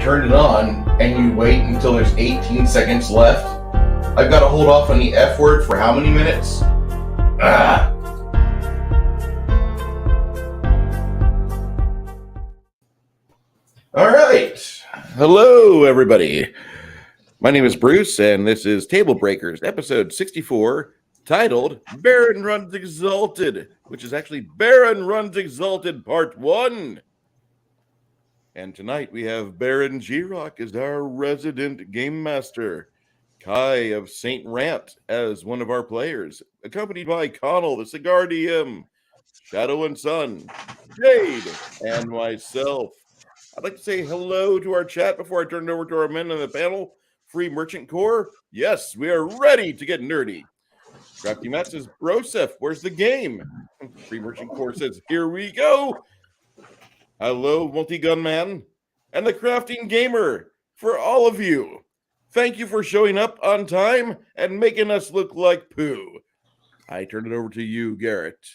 turn it on and you wait until there's 18 seconds left, I've got to hold off on the F word for how many minutes? Ah! All right. Hello, everybody. My name is Bruce, and this is Tablebreakers, episode 64, titled Baron Runs Exalted, which is actually Baron Runs Exalted Part 1. And tonight we have Baron G-Rock as our resident game master, Kai of St. Rant as one of our players, accompanied by Connell, the Cigar DM, Shadow and Sun, Jade, and myself. I'd like to say hello to our chat before I turn it over to our men on the panel. Free Merchant Corps, yes, we are ready to get nerdy. Crafty Matt says, Broseph, where's the game? Free Merchant Corps says, here we go. Hello, Multi-Gun Man, and the Crafting Gamer, for all of you. Thank you for showing up on time and making us look like poo. I turn it over to you, Garrett.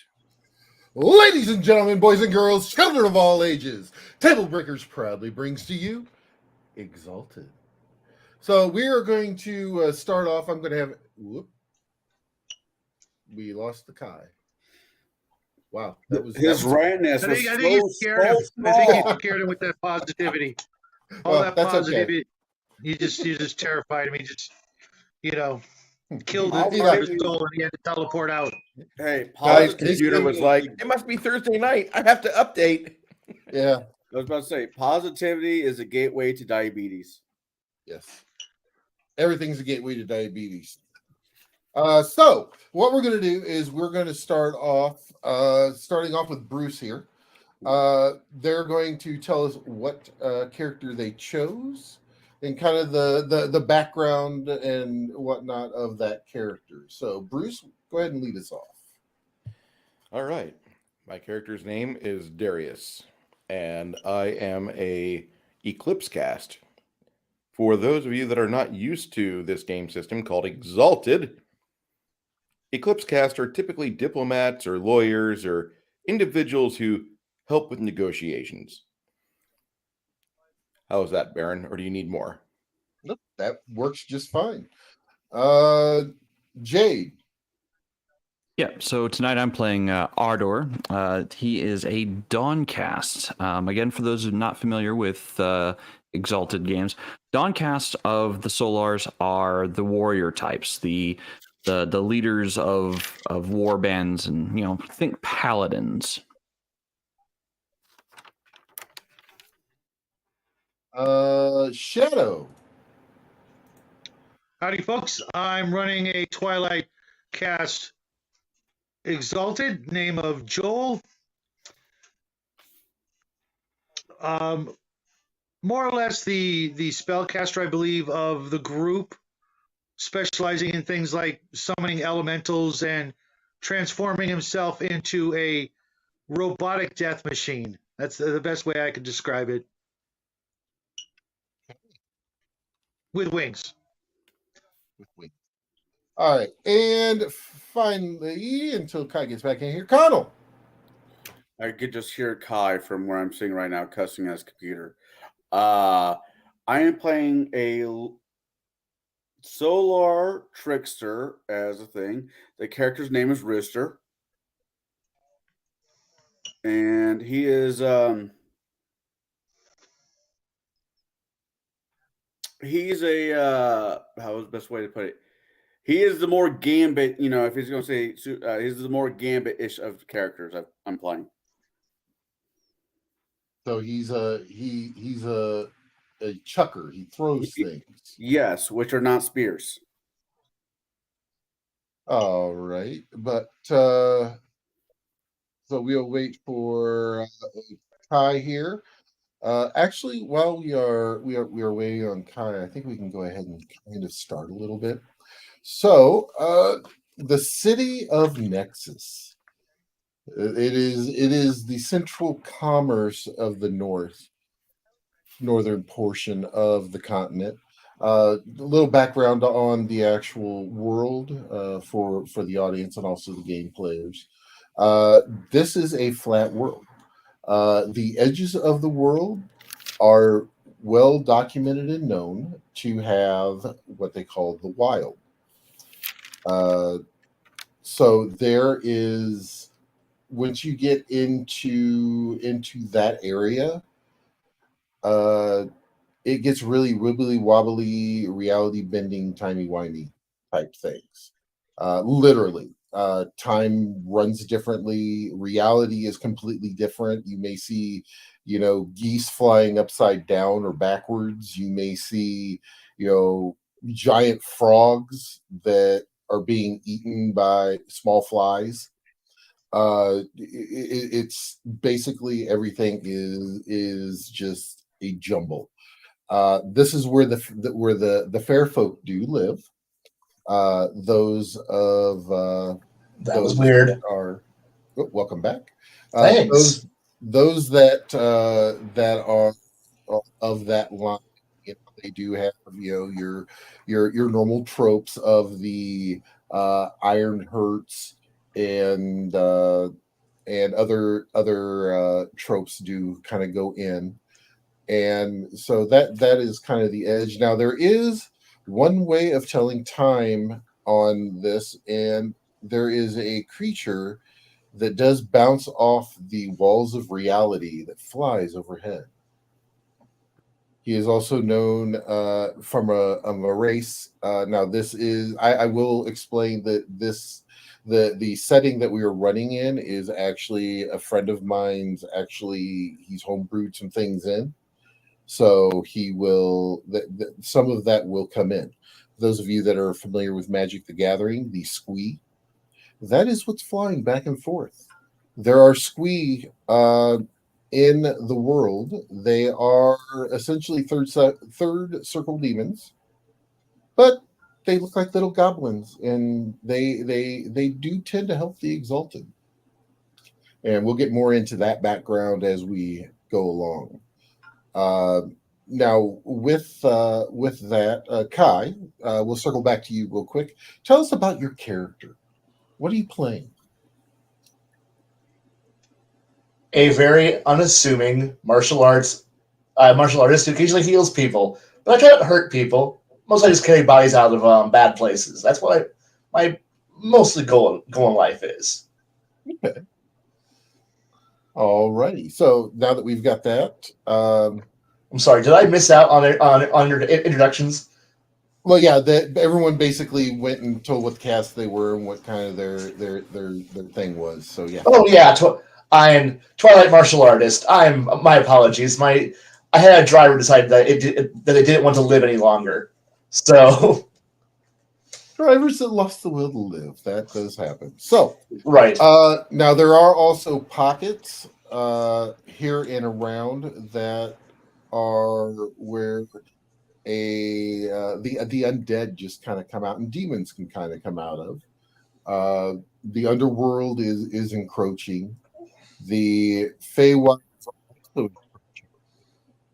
Ladies and gentlemen, boys and girls, children of all ages, Tablebreakers proudly brings to you Exalted. So we are going to start off. I'm going to have... Whoop. We lost the Kai. Wow. That was his randomness. I think you scared him. I think you scared him with that positivity. All that positivity. Okay. You just terrified him. He just, killed his soul and he had to teleport out. Hey, Guy's computer was like, it must be Thursday night. I have to update. Yeah. I was about to say, positivity is a gateway to diabetes. Yes. Everything's a gateway to diabetes. So what we're going to do is we're going to starting off with Bruce here. They're going to tell us what character they chose and kind of the background and whatnot of that character. So Bruce, go ahead and lead us off. All right. My character's name is Darius, and I am a Eclipse cast. For those of you that are not used to this game system called Exalted, Eclipse cast are typically diplomats or lawyers or individuals who help with negotiations. How is that, Baron? Or do you need more? Nope, that works just fine. Jade. Yeah, so tonight I'm playing Ardor. He is a Dawncast. Again, for those who are not familiar with Exalted games, Dawncast of the Solars are the warrior types, the leaders of war bands, and think paladins. Shadow. Howdy, folks. I'm running a Twilight cast Exalted, name of Joel. More or less the spellcaster, I believe, of the group, specializing in things like summoning elementals and transforming himself into a robotic death machine. That's the best way I could describe it. With wings. All right. And finally, until Kai gets back in here, Connell. I could just hear Kai from where I'm sitting right now, cussing at his computer. I am playing a Solar Trickster as a thing. The character's name is Rooster. And he is he's a how is the best way to put it? He is the more Gambit, if he's going to say he's the more Gambit-ish of characters I'm playing. So he's a chucker. He throws things. Yes, which are not spears. All right, but so we'll wait for Kai here. Actually, while we are waiting on Kai, I think we can go ahead and kind of start a little bit. So, the city of Nexus. It is the central commerce of the northern portion of the continent. A little background on the actual world for the audience and also the game players. This is a flat world. The edges of the world are well documented and known to have what they call the wild. So there is, once you get into that area, it gets really wibbly wobbly, reality bending, timey wimey type things. Literally, time runs differently. Reality is completely different. You may see, geese flying upside down or backwards. You may see, giant frogs that are being eaten by small flies. It's basically everything is just a jumble. This is where the fair folk do live. Those of That was those weird. that are welcome back. Thanks. Those that are of that line, they do have your normal tropes of the iron hurts and other tropes do kind of go in, and so that is kind of the edge. Now there is one way of telling time on this, and there is a creature that does bounce off the walls of reality that flies overhead. He is also known from a race. Now, this is I will explain that the setting that we are running in is actually a friend of mine's. Actually, he's homebrewed some things in, so he will. Some of that will come in. Those of you that are familiar with Magic: The Gathering, the squee, that is what's flying back and forth. There are squee in the world. They are essentially third circle demons, but they look like little goblins, and they do tend to help the Exalted. And we'll get more into that background as we go along. Now, with that, Kai, we'll circle back to you real quick. Tell us about your character. What are you playing? A very unassuming martial artist who occasionally heals people, but I try not to hurt people. Mostly I just carry bodies out of bad places. That's what my mostly goal in life is. Okay. All righty. So now that we've got that, I'm sorry, did I miss out on your introductions? well, yeah, that everyone basically went and told what cast they were and what kind of their thing was. So yeah. Oh yeah, I'm Twilight martial artist. My apologies. I had a driver decide that they didn't want to live any longer. So Drivers that lost the will to live. That does happen. So right. now there are also pockets here and around that are where the undead just kind of come out, and demons can kind of come out of. The underworld is encroaching. The Feywild is also encroaching.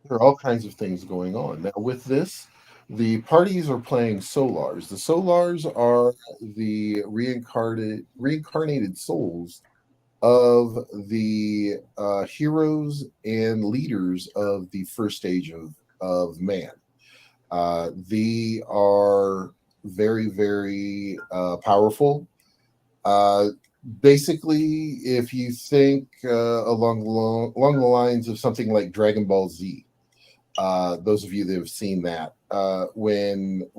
There are all kinds of things going on now with this. The parties are playing Solars. The Solars are the reincarnated souls of the heroes and leaders of the first stage of man. They are very, very powerful. Basically, if you think along the lines of something like Dragon Ball Z, those of you that have seen that, when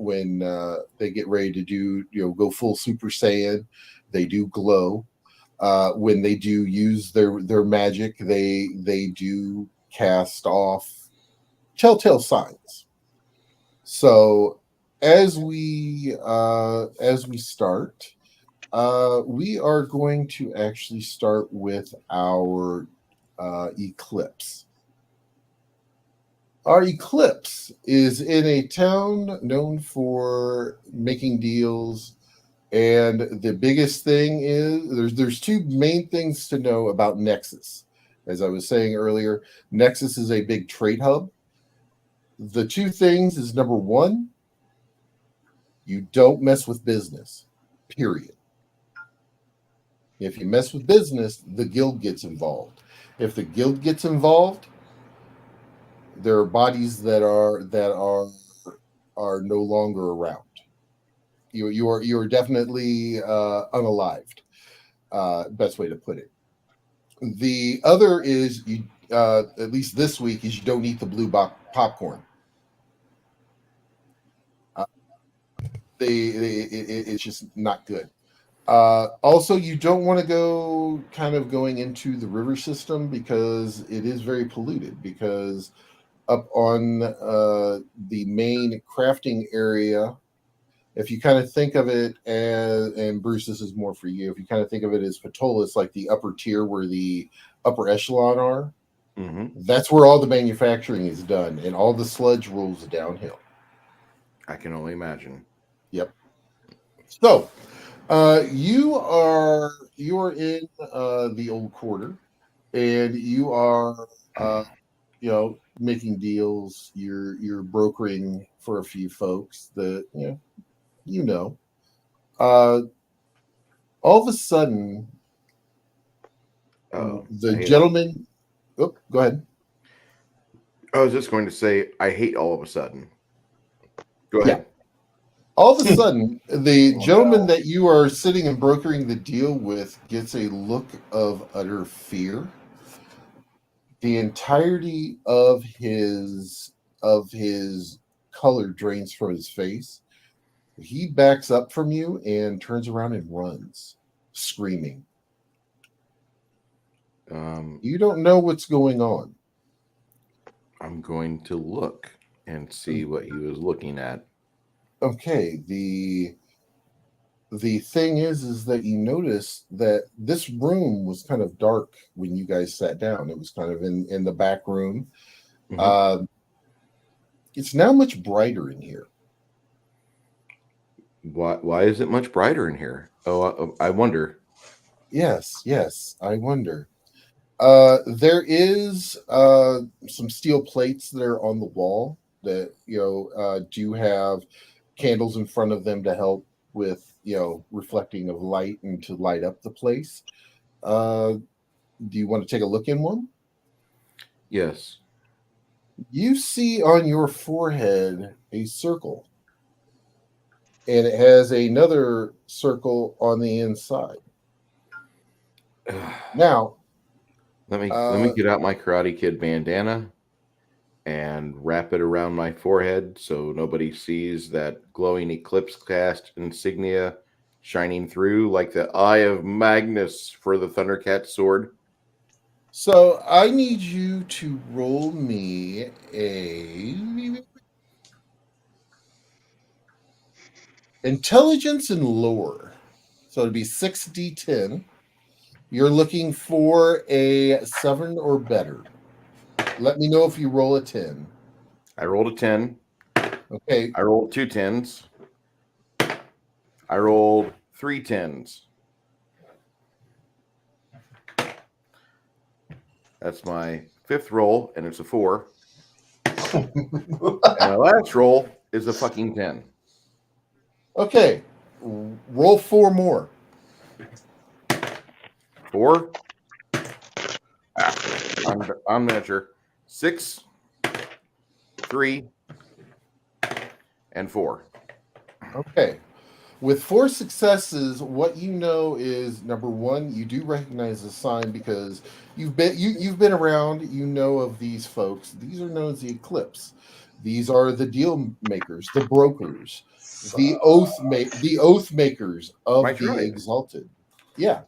they get ready to do go full Super Saiyan, they do glow. When they do use their magic, they do cast off telltale signs. So as we start, we are going to actually start with our eclipse. Our eclipse is in a town known for making deals, and the biggest thing is there's two main things to know about Nexus. As I was saying earlier, Nexus is a big trade hub. The two things is, number one, you don't mess with business, period. If you mess with business, the guild gets involved. If the guild gets involved, there are bodies that are no longer around. You are definitely unalived. Best way to put it. The other is you at least this week is you don't eat the blue popcorn. It's just not good. Also, you don't want to go going into the river system because it is very polluted. Because up on the main crafting area, if you kind of think of it as, and Bruce, this is more for you, if you kind of think of it as Patolis, like the upper tier where the upper echelon are, that's where all the manufacturing is done, and all the sludge rolls downhill. I can only imagine. Yep. So, you are in the old quarter, and you are making deals. You're brokering for a few folks that all of a sudden, the gentleman. Oh, go ahead. I was just going to say, I hate all of a sudden. Go ahead. Yeah. All of a sudden, the gentleman that you are sitting and brokering the deal with gets a look of utter fear. The entirety of his color drains from his face. He backs up from you and turns around and runs, screaming. You don't know what's going on. I'm going to look and see what he was looking at. Okay, the thing is that you notice that this room was kind of dark when you guys sat down. It was kind of in the back room. It's now much brighter in here. Why is it much brighter in here? Oh, I wonder. Yes, I wonder. There is some steel plates that are on the wall that do have candles in front of them to help with reflecting of light and to light up the place. Do you want to take a look in one? Yes. You see on your forehead a circle, and it has another circle on the inside. Now, let me get out my Karate Kid bandana and wrap it around my forehead so nobody sees that glowing eclipse cast insignia shining through like the eye of Magnus for the Thundercat sword. So I need you to roll me a intelligence and lore. So it'd be 6d10. You're looking for a 7 or better. Let me know if you roll a 10. I rolled a 10. Okay. I rolled 2 10s. I rolled 3 10s. That's my 5th roll, and it's a 4. And my last roll is a fucking 10. Okay. Roll 4 more. 4. I'm measure 6, 3, and 4. Okay. With 4 successes, what you know is number 1, you do recognize the sign because you've been around. You know of these folks. These are known as the Eclipse. These are the deal makers, the brokers, the oath makers of the Exalted. Yeah,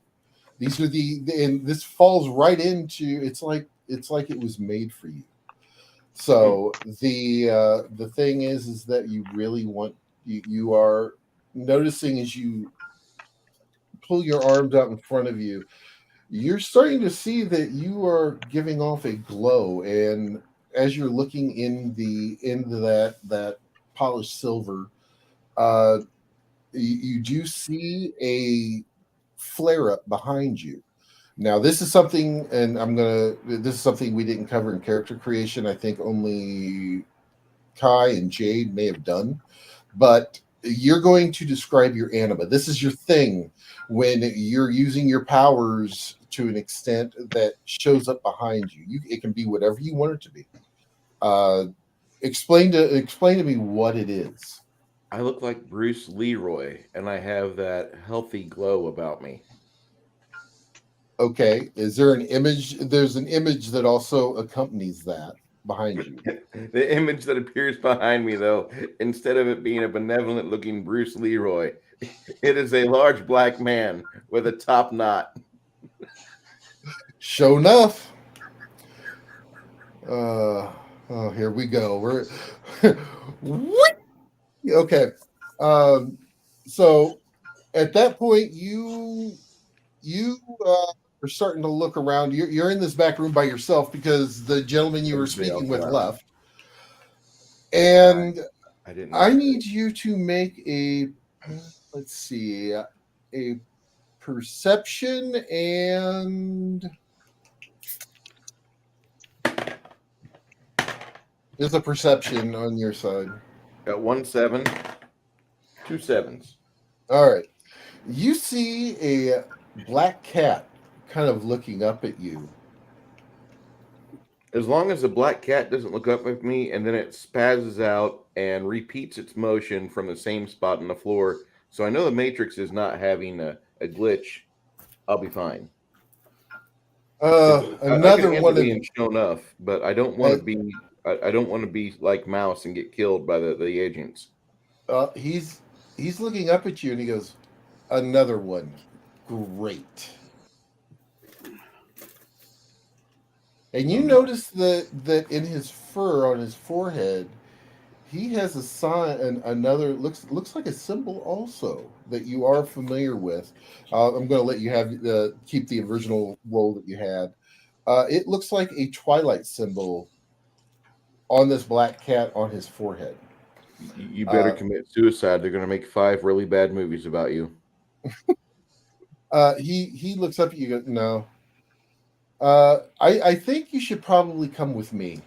these are and this falls right into. It's like it was made for you. So the thing is that you really want you are noticing as you pull your arms out in front of you, you're starting to see that you are giving off a glow, and as you're looking into that polished silver, you do see a flare up behind you. Now, this is something, and this is something we didn't cover in character creation. I think only Kai and Jade may have done, but you're going to describe your anima. This is your thing when you're using your powers to an extent that shows up behind you. It can be whatever you want it to be. Explain to me what it is. I look like Bruce Leroy, and I have that healthy glow about me. Okay, is there an image? There's an image that also accompanies that behind you. The image that appears behind me, though, instead of it being a benevolent-looking Bruce Leroy, it is a large black man with a top knot. Sure enough. Oh, here we go. We're what? Okay. So at that point, you are starting to look around. You're in this back room by yourself because the gentleman you were Everybody speaking else with left. left. And I didn't. I need you to make a, let's see, a perception and there's a perception on your side. Got 1 7, 2 7s. All right. You see a black cat kind of looking up at you. As long as the black cat doesn't look up at me and then it spazzes out and repeats its motion from the same spot on the floor, so I know the Matrix is not having a glitch, I'll be fine. I can Another handle one of being shown off, but I don't want to be. I don't want to be like Mouse and get killed by the agents. he's looking up at you and he goes, another one. Great. And you notice that in his fur on his forehead, he has a sign and another looks like a symbol also that you are familiar with. I'm going to let you have keep the original role that you had. It looks like a Twilight symbol on this black cat on his forehead. You better commit suicide. They're going to make 5 really bad movies about you. He looks up at you. Goes, no. I think you should probably come with me.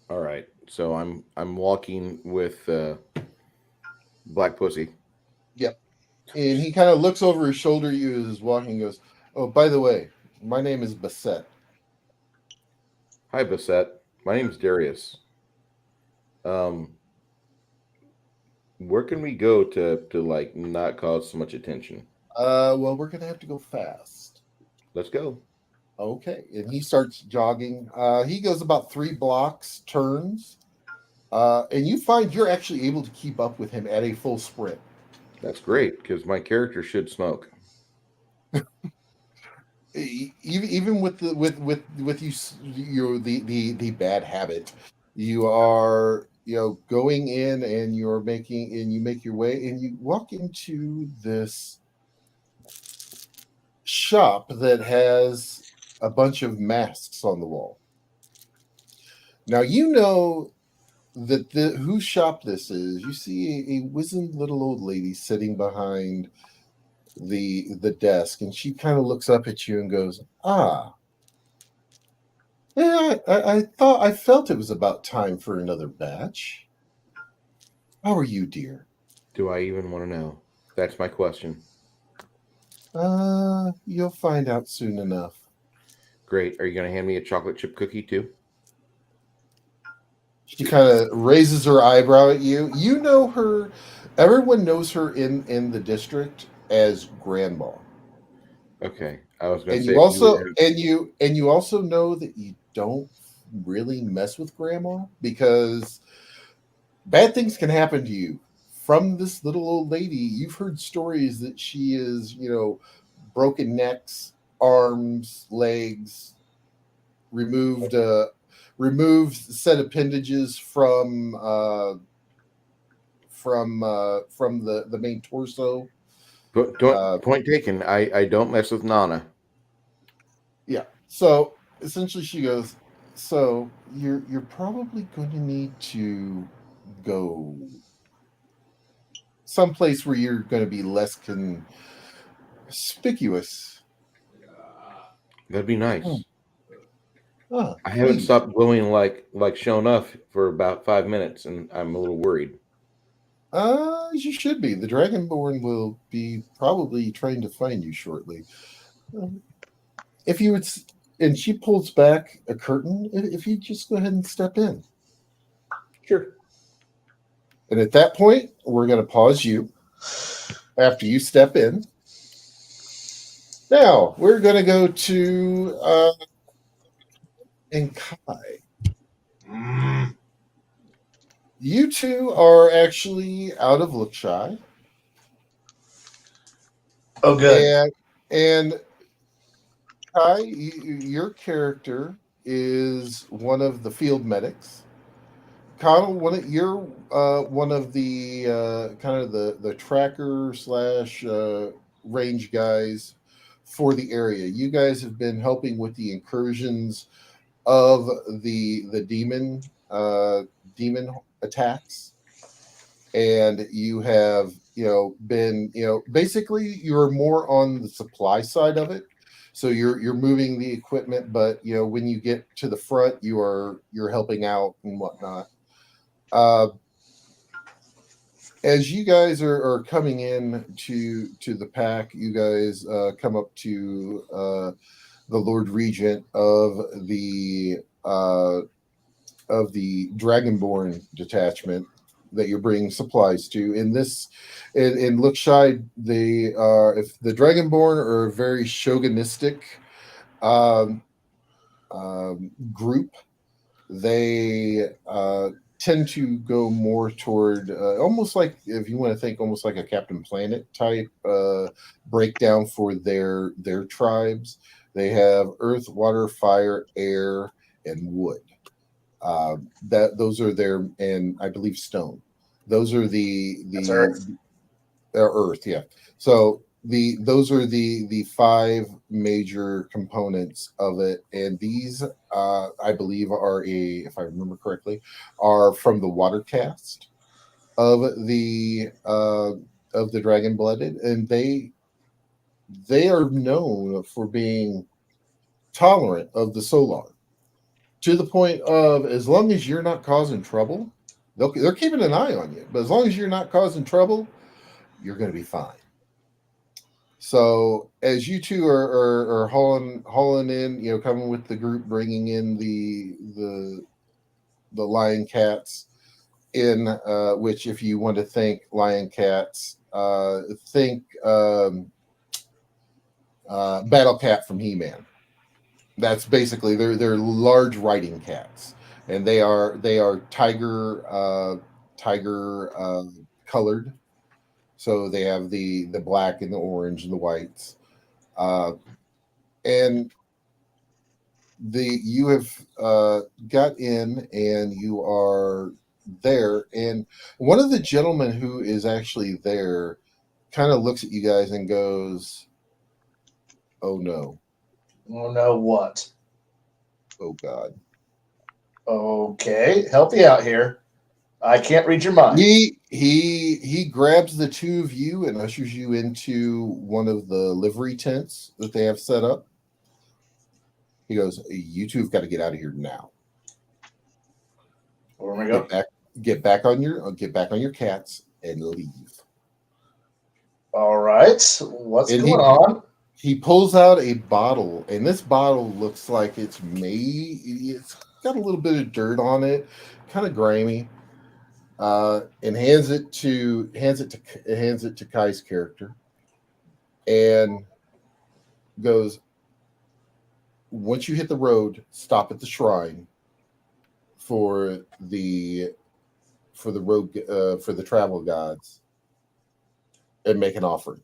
All right. So I'm walking with Black Pussy. Yep. And he kind of looks over his shoulder at you as he's walking and goes, oh, by the way, my name is Bassett. Hi, Bassett. My name's Darius. Where can we go to like not cause so much attention? Well, we're gonna have to go fast. Let's go. Okay. And he starts jogging. He goes about 3 blocks, turns, and you find you're actually able to keep up with him at a full sprint. That's great because my character should smoke. Even with the with you the bad habit, you are going in and you make your way and you walk into this shop that has a bunch of masks on the wall. Now you know that whose shop this is. You see a wizened little old lady sitting behind the desk, and she kind of looks up at you and goes, yeah, I thought I felt it was about time for another batch. How are you, dear? Do I even want to know? That's my question. You'll find out soon enough. Great. Are you going to hand me a chocolate chip cookie too? She kind of raises her eyebrow at you. You know her. Everyone knows her in the district as Grandma. Okay. I was going And to say. you also know that you don't really mess with Grandma because bad things can happen to you. From this little old lady, you've heard stories that she is, broken necks, arms, legs, removed said appendages from the main torso. Point taken. I don't mess with Nana. Yeah. So essentially, she goes. So you're probably going to need to go someplace where you're going to be less conspicuous. That'd be nice. I haven't Please. stopped glowing like shown up for about 5 minutes, and I'm a little worried. You should be. The Dragonborn will be probably trying to find you shortly. If you and she pulls back a curtain. If you just go ahead and step in. Sure. And at that point, we're going to pause you after you step in. Now, we're going to go to and Kai. Mm. You two are actually out of look shy. Oh, good. And Kai, your character is one of the field medics. Connell, you're one of the kind of the tracker slash range guys for the area. You guys have been helping with the incursions of the demon attacks, and you have been basically you're more on the supply side of it. So you're moving the equipment, but when you get to the front, you're helping out and whatnot. As you guys are coming in to the pack, you guys come up to the Lord Regent of the Dragonborn detachment that you're bringing supplies to. In Lookshy, they are, if the Dragonborn are a very chauvinistic group, they tend to go more toward almost like, if you want to think, almost like a Captain Planet type breakdown for their tribes. They have earth, water, fire, air, and wood. Those are their, and I believe stone. Those are That's Earth. Earth, yeah. So those are the five major components of it, and these I believe are, if I remember correctly, are from the water caste of the dragon blooded, and they are known for being tolerant of the solar, to the point of, as long as you're not causing trouble, they're keeping an eye on you. But as long as you're not causing trouble, you're going to be fine. So as you two are hauling in, coming with the group, bringing in the lion cats in, which, if you want to think lion cats, think Battle Cat from He-Man. That's basically, they're large riding cats, and they are tiger colored. So they have the black and the orange and the whites, and you have got in, and you are there, and one of the gentlemen who is actually there kind of looks at you guys and goes, "Oh no! Oh, no, what? Oh God!" Okay, help me out here. I can't read your mind. He grabs the two of you and ushers you into one of the livery tents that they have set up. He goes, "You two have got to get out of here now. Where we go? Get back on your cats and leave." All right, what's going on? He pulls out a bottle, and this bottle looks like it's got a little bit of dirt on it, kind of grimy. And hands it to Kai's character, and goes, "Once you hit the road, stop at the shrine for the travel gods and make an offering.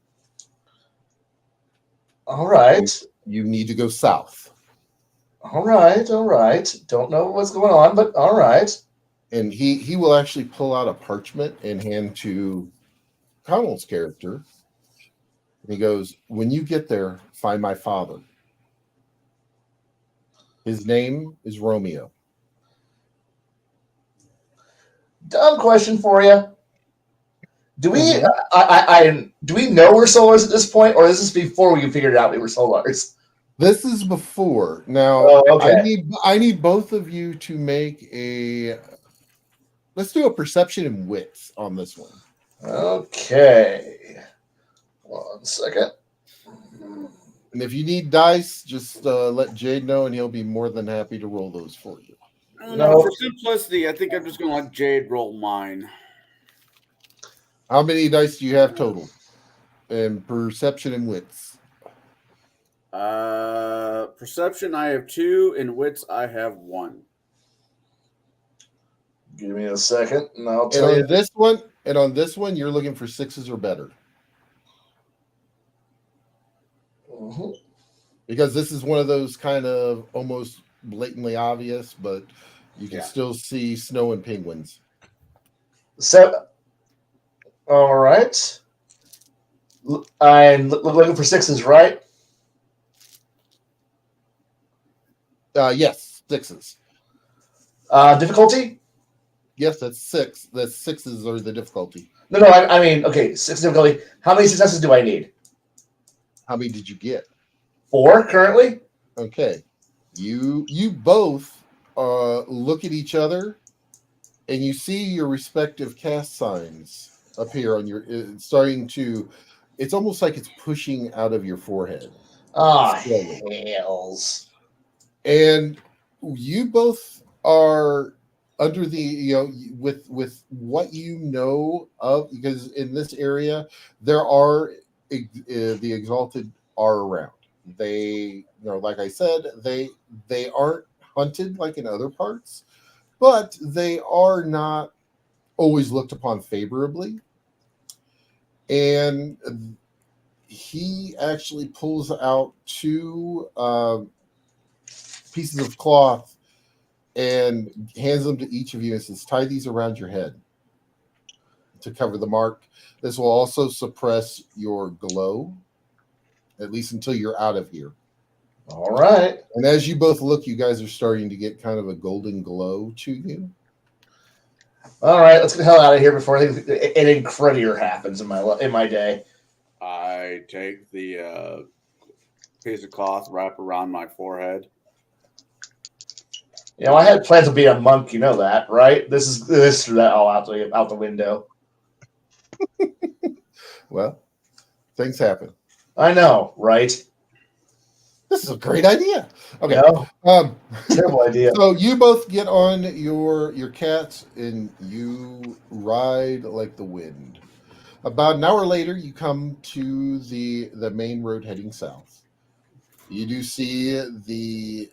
All right. You need to go south." All right. Don't know what's going on, but all right. And he will actually pull out a parchment and hand to Connell's character. And he goes, "When you get there, find my father. His name is Romeo." Dumb question for you. Do we Mhm. do we know we're Solars at this point, or is this before we figured out we were Solars? This is before. Now, Oh, okay. I need both of you to make a. Let's do a perception and wits on this one. Okay. 1 second. And if you need dice, just let Jade know, and he'll be more than happy to roll those for you. I don't know. For simplicity, I think I'm just going to let Jade roll mine. How many dice do you have total? And perception and wits. Perception, I have 2, and wits, I have 1. Give me a second, and I'll And tell you. on this one, you're looking for 6s or better. Mhm. Because this is one of those kind of almost blatantly obvious, but you can Yeah. still see snow and penguins. So, all right. I'm looking for 6s, right? Yes, 6s. Difficulty? Yes, that's 6. That's 6s are the difficulty. No, I mean, okay, 6 difficulty. How many successes do I need? How many did you get? 4 currently? Okay. You both look at each other, and you see your respective cast signs appear on your. It's starting to. It's almost like it's pushing out of your forehead. Ah, Slowly. hells. And you both are under the with what you know of, because in this area there are the Exalted are around. They, like I said, they aren't hunted like in other parts, but they are not always looked upon favorably. And he actually pulls out 2 pieces of cloth and hands them to each of you and says, tie these around your head to cover the mark. This will also suppress your glow, at least until you're out of here. All right. And as you both look, you guys are starting to get kind of a golden glow to you. All right, let's get the hell out of here before anything cruddier happens in my day. I take the piece of cloth, wrap around my forehead. You know, I had plans to be a monk. You know that, right? This threw that all out the window. Well, things happen. I know, right? This is a great idea. Okay. No, terrible idea. So you both get on your cats and you ride like the wind. About an hour later, you come to the main road heading south. You do see the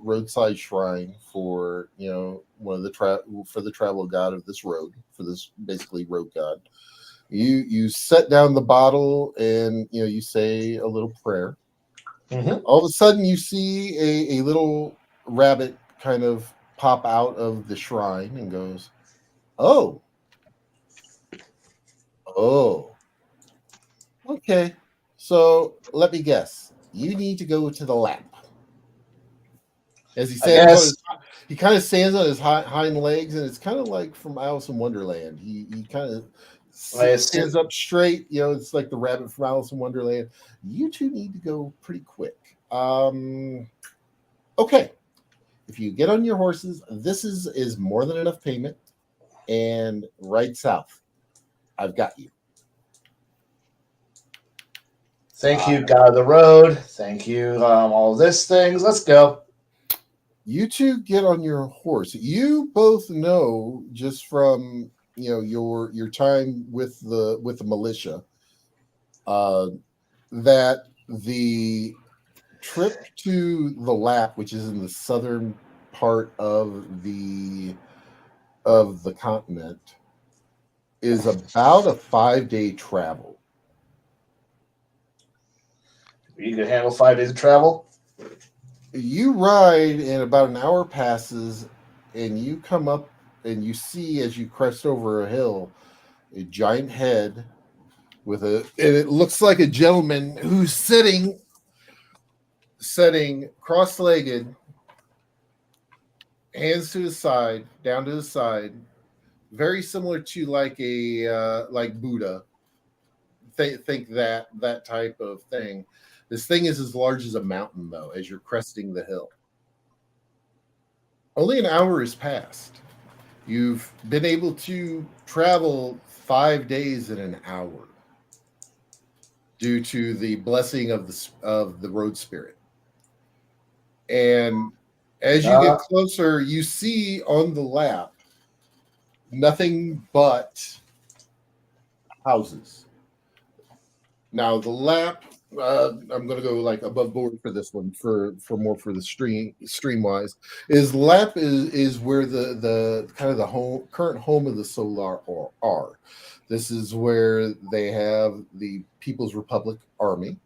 roadside shrine for one of the travel god of this road, for this basically road god. You set down the bottle and you say a little prayer. Mm-hmm. All of a sudden, you see a little rabbit kind of pop out of the shrine and goes, "Oh, okay. So let me guess. You need to go to the lab." As he kind of stands on his hind legs, and it's kind of like from Alice in Wonderland. He kind of stands up straight. It's like the rabbit from Alice in Wonderland. You two need to go pretty quick. Okay. If you get on your horses, this is more than enough payment, and ride south. I've got you. Thank you, God of the Road. Thank you, all this things. Let's go. You two get on your horse. You both know just from your time with the militia that the trip to the lap, which is in the southern part of the continent, is about a 5-day travel. You can handle 5 days of travel? You ride, and about an hour passes, and you come up and you see, as you crest over a hill, a giant head and it looks like a gentleman who's sitting cross-legged, hands to his side, down to his side, very similar to like like Buddha. Think that type of thing. This thing is as large as a mountain, though, as you're cresting the hill. Only an hour has passed. You've been able to travel 5 days in an hour. due to the blessing of the road spirit. And as you get closer, you see on the lap nothing but houses. Now the lap, I'm going to go like above board for this one for more for the stream wise. Is lap is where the kind of the current home of the Solar are. This is where they have the People's Republic Army.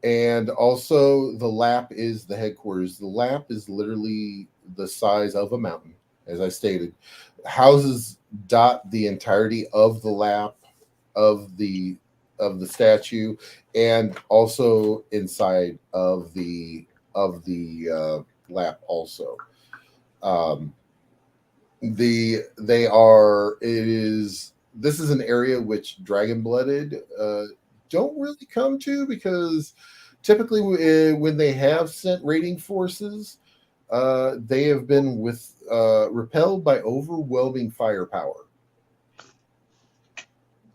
And also the lap is the headquarters. The lap is literally the size of a mountain, as I stated. Houses dot the entirety of the lap of the statue, and also inside of the lap also. This is an area which dragon-blooded don't really come to, because typically when they have sent raiding forces, they have been repelled by overwhelming firepower.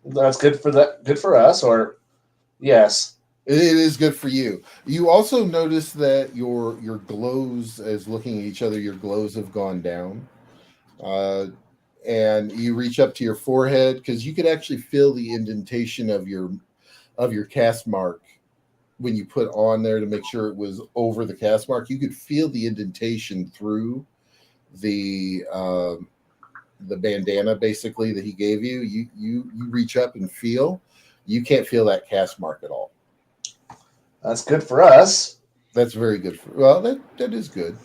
That's good for us, or yes. It is good for you. You also notice that your glows, as looking at each other, your glows have gone down. And you reach up to your forehead, because you could actually feel the indentation of your cast mark when you put on there to make sure it was over the cast mark. You could feel the indentation through the bandana, basically, that he gave you. You reach up and feel. You can't feel that cast mark at all. That's good for us. That's very good. That is good.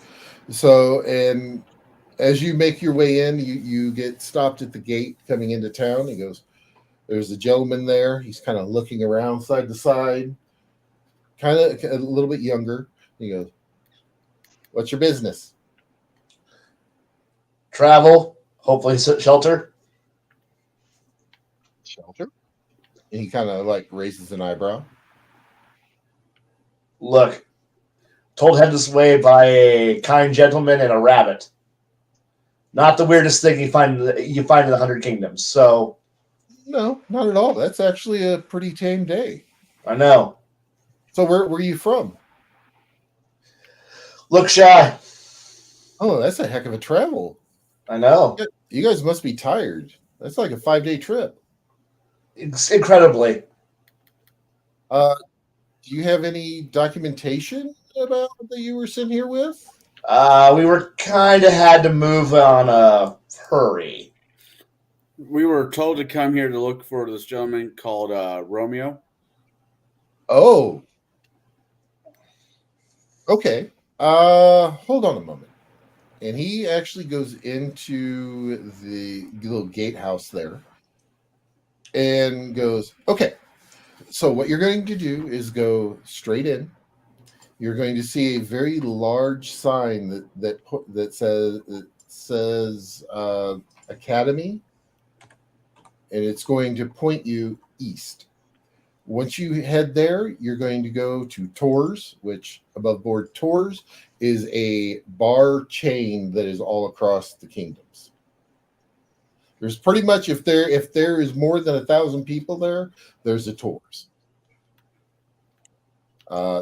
So, and as you make your way in, you get stopped at the gate coming into town. He goes, there's a gentleman there. He's kind of looking around side to side, kind of a little bit younger. He goes, what's your business? Travel, hopefully shelter. Shelter? And he kind of like raises an eyebrow. Look, told head this way by a kind gentleman and a rabbit. Not the weirdest thing you find in the 100 Kingdoms. So, no, not at all. That's actually a pretty tame day. I know. So where are you from? Look shy. Oh, that's a heck of a travel. I know. You guys must be tired. That's like a 5-day trip. Incredibly. Do you have any documentation about that you were sent here with? We were kind of had to move on a hurry. We were told to come here to look for this gentleman called Romeo. Oh. Okay. Hold on a moment. And he actually goes into the little gatehouse there and goes, okay, so what you're going to do is go straight in. You're going to see a very large sign that says Academy, and it's going to point you east. Once you head there, you're going to go to Tours, which above board Tours is a bar chain that is all across the kingdoms. There's pretty much, if there is more than 1,000 people there, there's a Tours.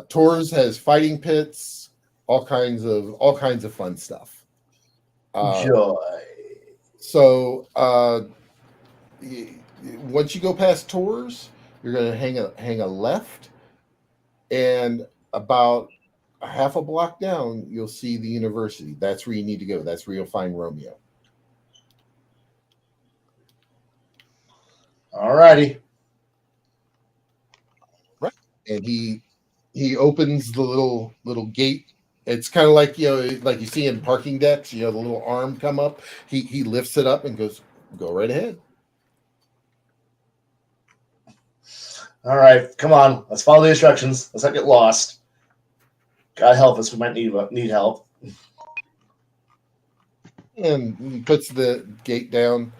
Tours has fighting pits, all kinds of fun stuff. Joy. So once you go past Tours, you're going to hang a left, and about a half a block down, you'll see the university. That's where you need to go. That's where you'll find Romeo. All righty. Right. And he opens the little gate. It's kind of like, like you see in parking decks, the little arm come up. He lifts it up and goes, go right ahead. All right, come on. Let's follow the instructions. Let's not get lost. God help us. We might need help. And he puts the gate down.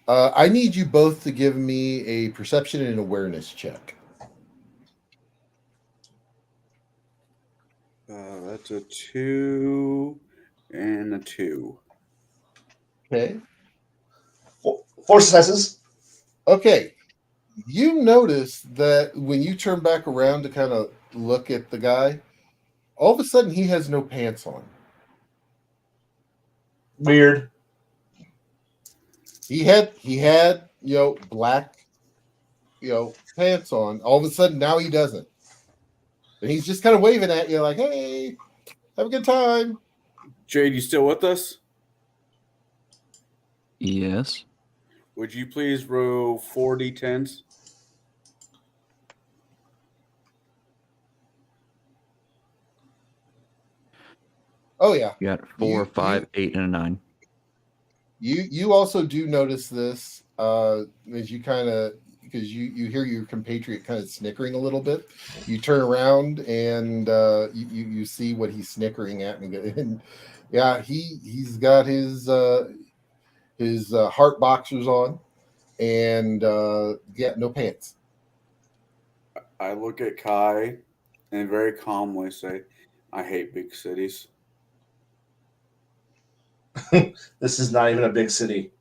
I need you both to give me a perception and awareness check. That's a 2 and a 2. Okay. 4 successes. Okay. You notice that when you turn back around to kind of look at the guy, all of a sudden he has no pants on. Weird. He had black pants on. All of a sudden now he doesn't. And he's just kind of waving at you like, "Hey, have a good time." Jade, you still with us? Yes. Would you please roll 4d10s? Oh yeah. You got 4, 5, 8, and a 9. You also do notice this as you kind of, because you hear your compatriot kind of snickering a little bit. You turn around and you see what he's snickering at, and yeah, he's got his heart boxers on, and yeah, no pants. I look at Kai and very calmly say, I hate big cities. This is not even a big city.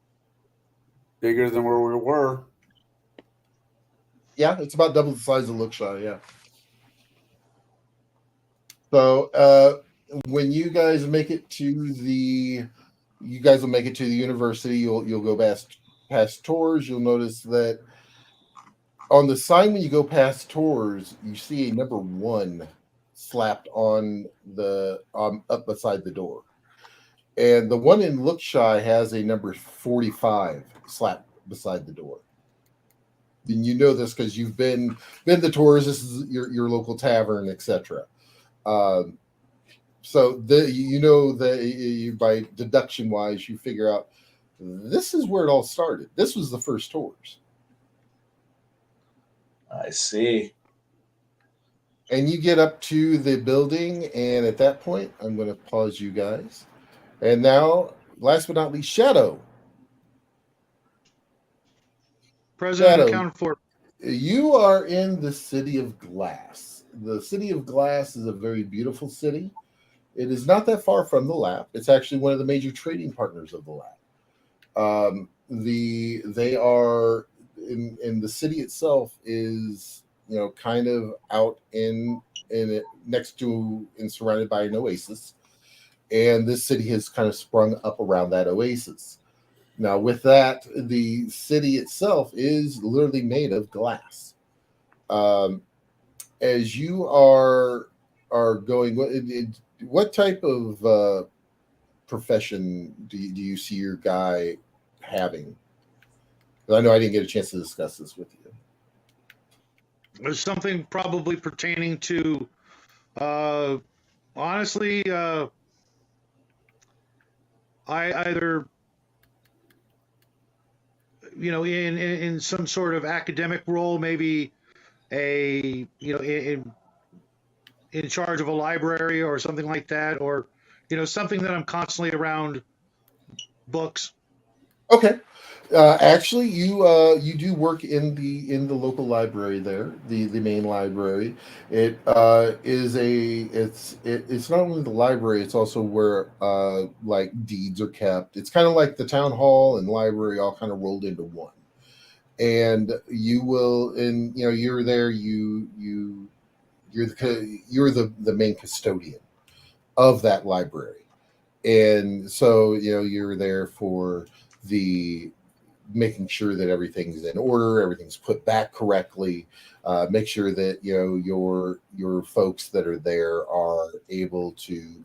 Bigger than where we were. Yeah, it's about double the size of Lookshaw. Yeah. So when you guys make it to the, you guys will make it to the university. You'll go past tours. You'll notice that on the sign when you go past tours, you see a number 1 slapped on the up beside the door, and the one in Lookshy has a number 45 slapped beside the door. And you know this because you've been to tours. This is your local tavern, etc. So that by deduction wise, you figure out this is where it all started. This was the first tours. I see. And you get up to the building, and at that point, I'm going to pause you guys. And now, last but not least, Shadow. Present Shadow, accounted for. you are in the city of Glass. The city of Glass is a very beautiful city. It is not that far from the lab. It's actually one of the major trading partners of the lab. They are in the city itself is kind of out in it next to and surrounded by an oasis, and this city has kind of sprung up around that oasis. Now, with that, the city itself is literally made of glass. As you are going, what type of profession do you see your guy having? I know I didn't get a chance to discuss this with you. There's something probably pertaining to, honestly, I either, in some sort of academic role, maybe in charge of a library or something like that, or, something that I'm constantly around books. Okay. Actually, you do work in the local library there, the main library. It it's not only the library, it's also where like deeds are kept. It's kind of like the town hall and library all kind of rolled into one. And you're there. You're the main custodian of that library, and so you're there for the making sure that everything's in order, everything's put back correctly, make sure that your folks that are there are able to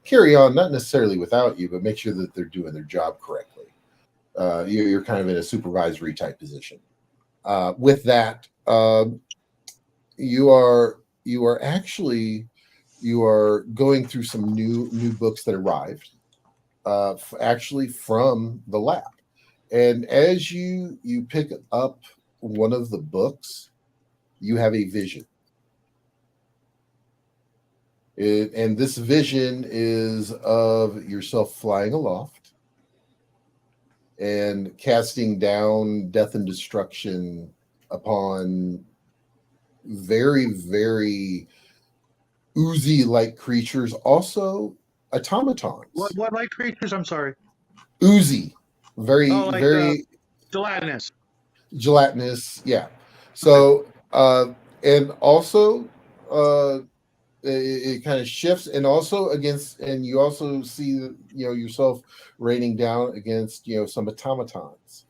carry on, not necessarily without you, but make sure that they're doing their job correctly. You're kind of in a supervisory type position. With that, you are going through some new books that arrived actually from the lab. And as you pick up one of the books, you have a vision. And this vision is of yourself flying aloft and casting down death and destruction upon very, very oozy-like creatures, also automatons. What like creatures? I'm sorry. Oozy. Very, Oh, like very gelatinous. gelatinous. Yeah. So and also it kind of shifts, and also against, and you also see yourself raining down against some automatons.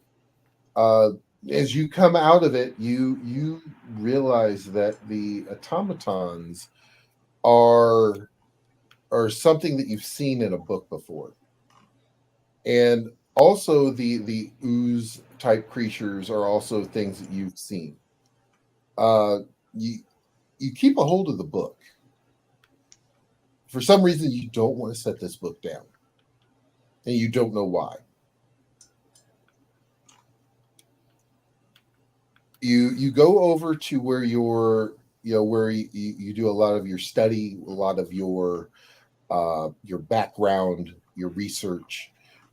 Uh, as you come out of it, you realize that the automatons are something that you've seen in a book before, and also the ooze type creatures are also things that you've seen. Uh, you keep a hold of the book. For some reason, you don't want to set this book down, and you don't know why. You go over to where where you do a lot of your study, a lot of your background, your research,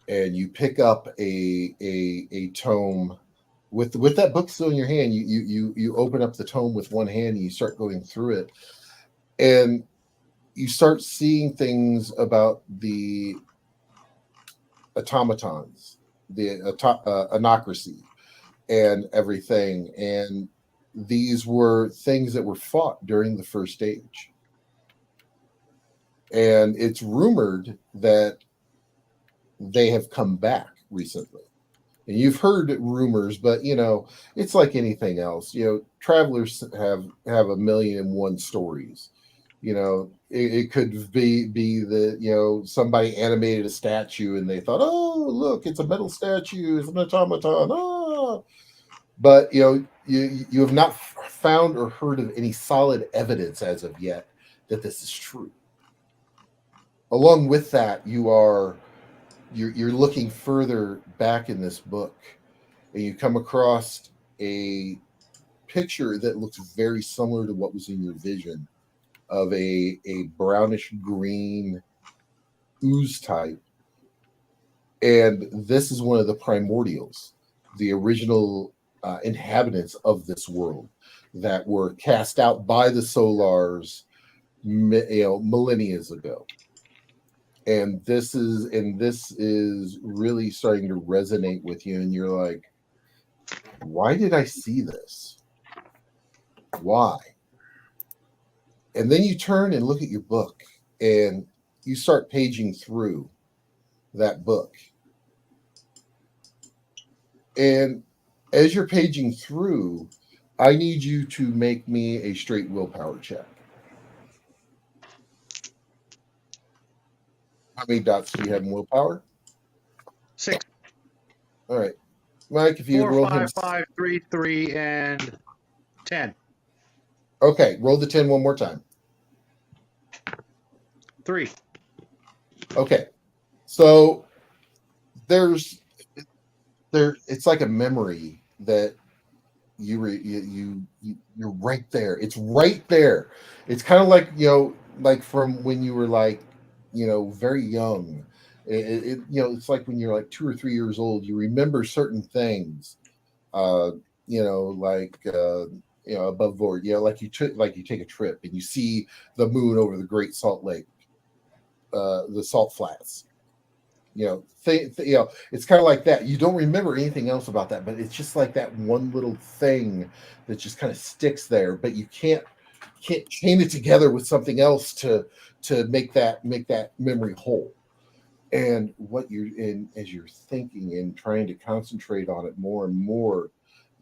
and you pick up a tome with that book still in your hand. You open up the tome with one hand and you start going through it, and you start seeing things about the automatons, the anocracy, and everything. And these were things that were fought during the First Age. And it's rumored that they have come back recently. And you've heard rumors, but it's like anything else. Travelers have a million and one stories. It could be that somebody animated a statue and they thought, oh look, it's a metal statue, it's an automaton. Ah, but you have not found or heard of any solid evidence as of yet that this is true. Along with that, you're looking further back in this book, and you come across a picture that looks very similar to what was in your vision of a brownish green ooze type. And this is one of the primordials, the original inhabitants of this world that were cast out by the Solars millennia ago. And this is really starting to resonate with you, and you're like, why did I see this? Why? And then you turn and look at your book, and you start paging through that book. And as you're paging through, I need you to make me a straight willpower check. How many dots do you have in willpower? 6. All right. Mike, if you 4, roll 5, him. 5, 3, 3, and 10. Okay, roll the 10 one more time. 3. Okay. So it's like a memory that you're right there. It's right there. It's kind of like like from when you were like very young. It's like when you're like 2 or 3 years old, you remember certain things, above board, like you take a trip and you see the moon over the Great Salt Lake, the salt flats. It's kind of like that. You don't remember anything else about that, but it's just like that one little thing that just kind of sticks there, but you can't chain it together with something else to make that memory whole. And what you're in, as you're thinking and trying to concentrate on it more and more,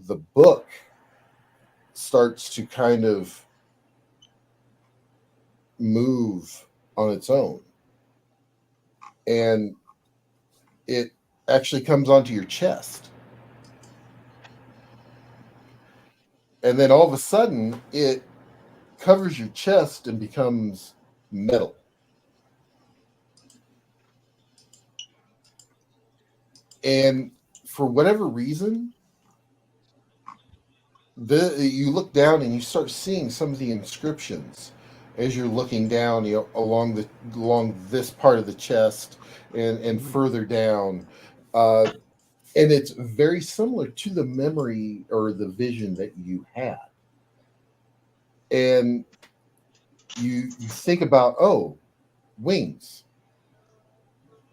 the book starts to kind of move on its own, and it actually comes onto your chest. And then all of a sudden, it covers your chest and becomes metal. And for whatever reason, you look down and you start seeing some of the inscriptions as you're looking down, along this part of the chest and further down. And it's very similar to the memory or the vision that you had. And you think about, wings.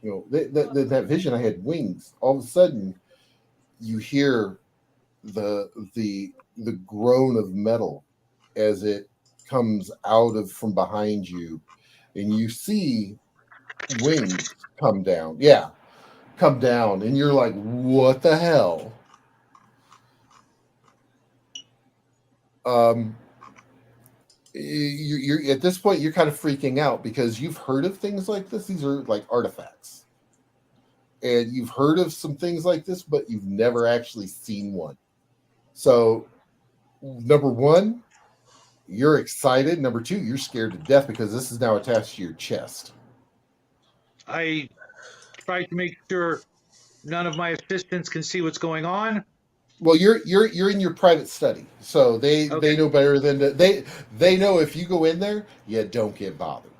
That vision, I had wings. All of a sudden, you hear the groan of metal as it comes out of from behind you, and you see wings come down. Yeah, come down, and you're like, "What the hell?" You're at this point you're kind of freaking out because you've heard of things like this. These are like artifacts, and you've heard of some things like this, but you've never actually seen one. So, number one, you're excited. Number two, you're scared to death because this is now attached to your chest. I try to make sure none of my assistants can see what's going on. Well, you're in your private study, so they Okay. know better than they know if you go in there, you don't get bothered.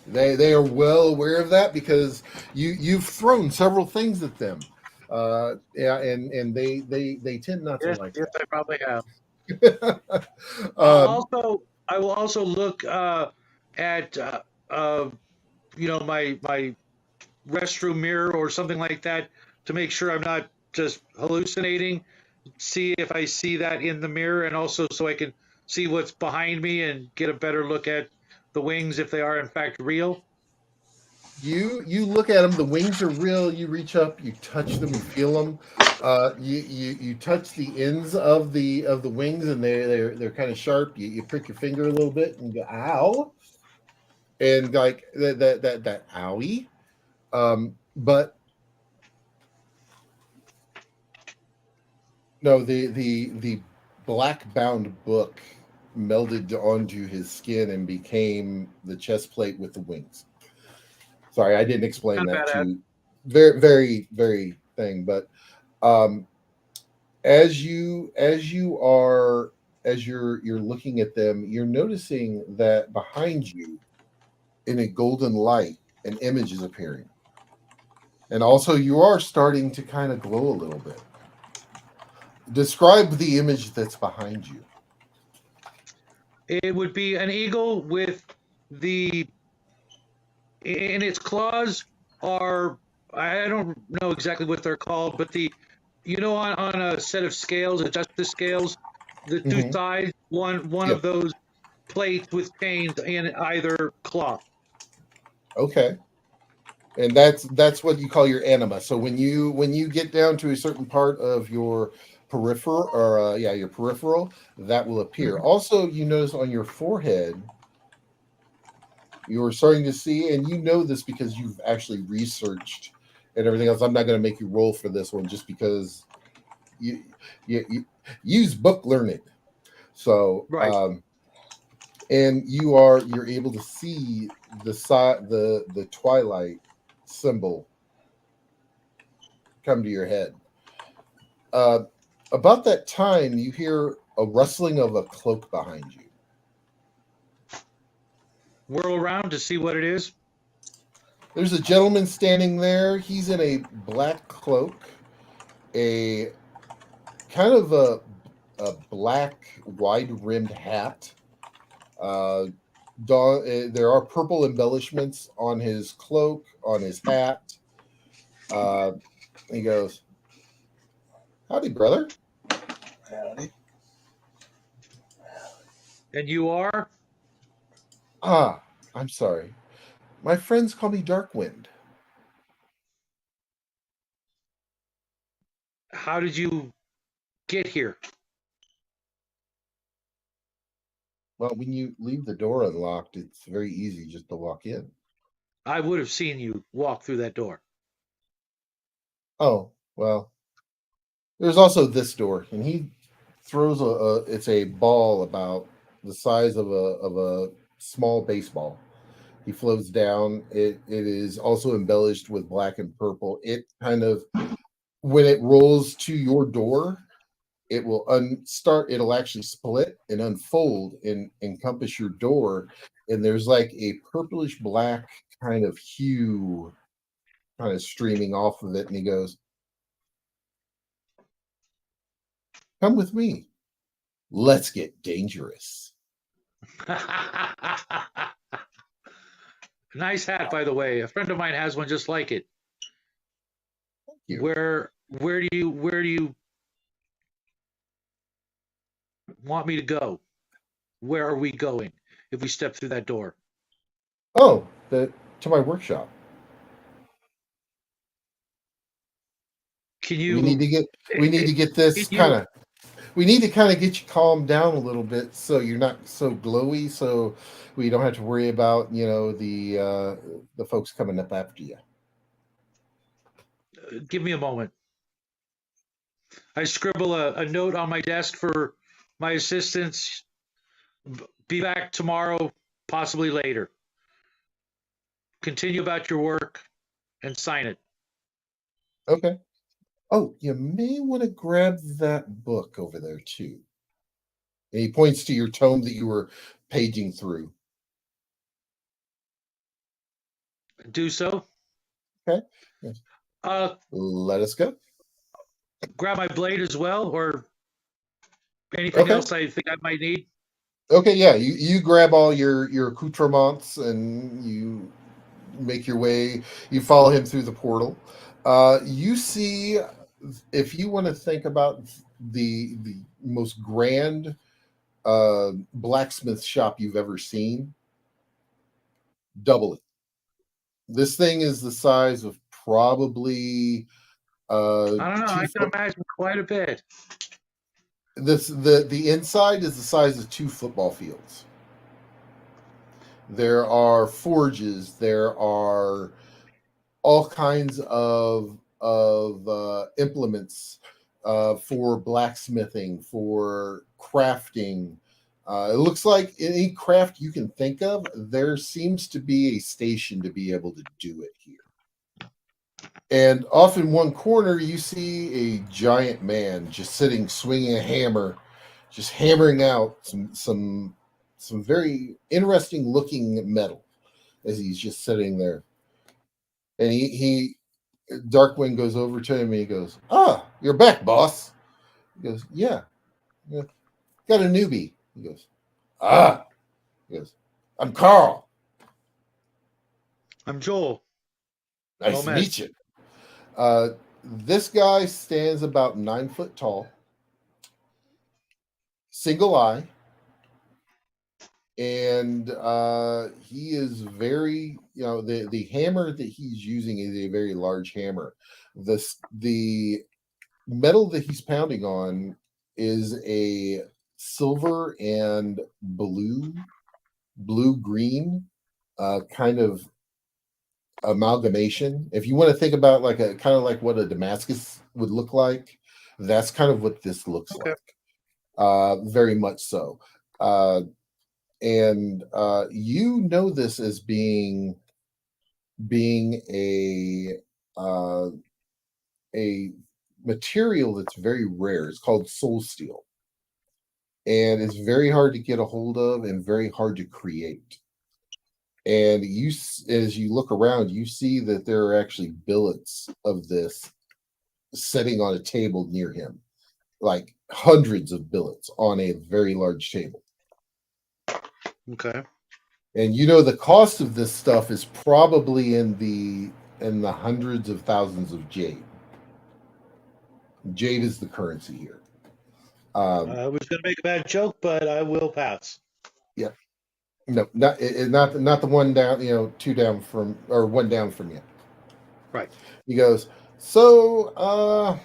They are well aware of that because you've thrown several things at them. Yeah, and they tend not to Yes, like yes, I probably have. that. I will also look at my restroom mirror or something like that to make sure I'm not just hallucinating. See if I see that in the mirror, and also so I can see what's behind me and get a better look at the wings if they are in fact real. You look at them. The wings are real. You reach up, you touch them, you feel them. You touch the ends of the wings, and they're kind of sharp. You prick your finger a little bit and go ow, and like that owie. But no, the black bound book melded onto his skin and became the chest plate with the wings. Sorry, I didn't explain Not that badass. to very, very, very thing. But um, as you're looking at them, you're noticing that behind you, in a golden light, an image is appearing, and also you are starting to kind of glow a little bit. Describe the image that's behind you. It would be an eagle with the in its claws are, I don't know exactly what they're called, but on a set of scales, adjusted scales, the two Mhm. sides, one Yep. of those plates with chains in either claw. Okay. And that's what you call your anima. So when you get down to a certain part of your peripheral, or your peripheral, that will appear. Also, you notice on your forehead, you're starting to see, and you know this because you've actually researched and everything else. I'm not going to make you roll for this one just because you use book learning. So Right. and you're able to see the twilight symbol come to your head. Uh, about that time, you hear a rustling of a cloak behind you. Whirl around to see what it is. There's a gentleman standing there. He's in a black cloak, a kind of a black wide rimmed hat. There are purple embellishments on his cloak, on his hat. Uh, he goes, "Howdy, brother." Howdy. And you are? Ah, I'm sorry. My friends call me Darkwind. How did you get here? Well, when you leave the door unlocked, it's very easy just to walk in. I would have seen you walk through that door. Oh, well, there's also this door, and he throws it's a ball about the size of a small baseball. He floats down. It is also embellished with black and purple. It kind of, when it rolls to your door, it will it'll actually split and unfold and encompass your door, and there's like a purplish black kind of hue kind of streaming off of it, and he goes, "Come with me. Let's get dangerous." Nice hat, by the way. A friend of mine has one just like it. You. Where do you want me to go? Where are we going if we step through that door? Oh, to my workshop. Can We you? need to get this Can you? we need to kind of get you calmed down a little bit so you're not so glowy, so we don't have to worry about the folks coming up after you. Give me a moment. I scribble a note on my desk for my assistants. Be back tomorrow, possibly later. Continue about your work and sign it. Okay. Oh, you may want to grab that book over there too. And he points to your tome that you were paging through. Do so. Okay. Yes. Let us go. Grab my blade as well, or anything Okay. else I think I might need. Okay, yeah. You grab all your accoutrements and you make your way. You follow him through the portal. You see, if you want to think about the most grand blacksmith shop you've ever seen, double it. This thing is the size of probably I don't know. I 2 can foot. imagine quite a bit. The inside is the size of 2 football fields. There are forges. There are all kinds of implements for blacksmithing, for crafting. It looks like any craft you can think of, there seems to be a station to be able to do it here. And off in one corner, you see a giant man just sitting, swinging a hammer, just hammering out some very interesting looking metal as he's just sitting there. And he Darkwing goes over to him and he goes, "Ah, you're back, boss." He goes, "Yeah, yeah. Got a newbie." He goes, "Ah." He goes, "I'm Carl. I'm Joel. Nice Well to met. meet you." This guy stands about 9 foot tall, single eye, and he is very, the hammer that he's using is a very large hammer. The metal that he's pounding on is a silver and blue green kind of amalgamation. If you want to think about like a kind of like what a Damascus would look like, that's kind of what this looks Okay. like. Very much so. And you know this as being uh, a material that's very rare. It's called soul steel, and it's very hard to get a hold of and very hard to create. And as you look around, you see that there are actually billets of this sitting on a table near him, like hundreds of billets on a very large table. Okay. And you know the cost of this stuff is probably in the hundreds of thousands of jade. Jade is the currency here. I was going to make a bad joke, but I will pass. Yeah, no, not the one down, 2 down from, or 1 down from you. Right. He goes, so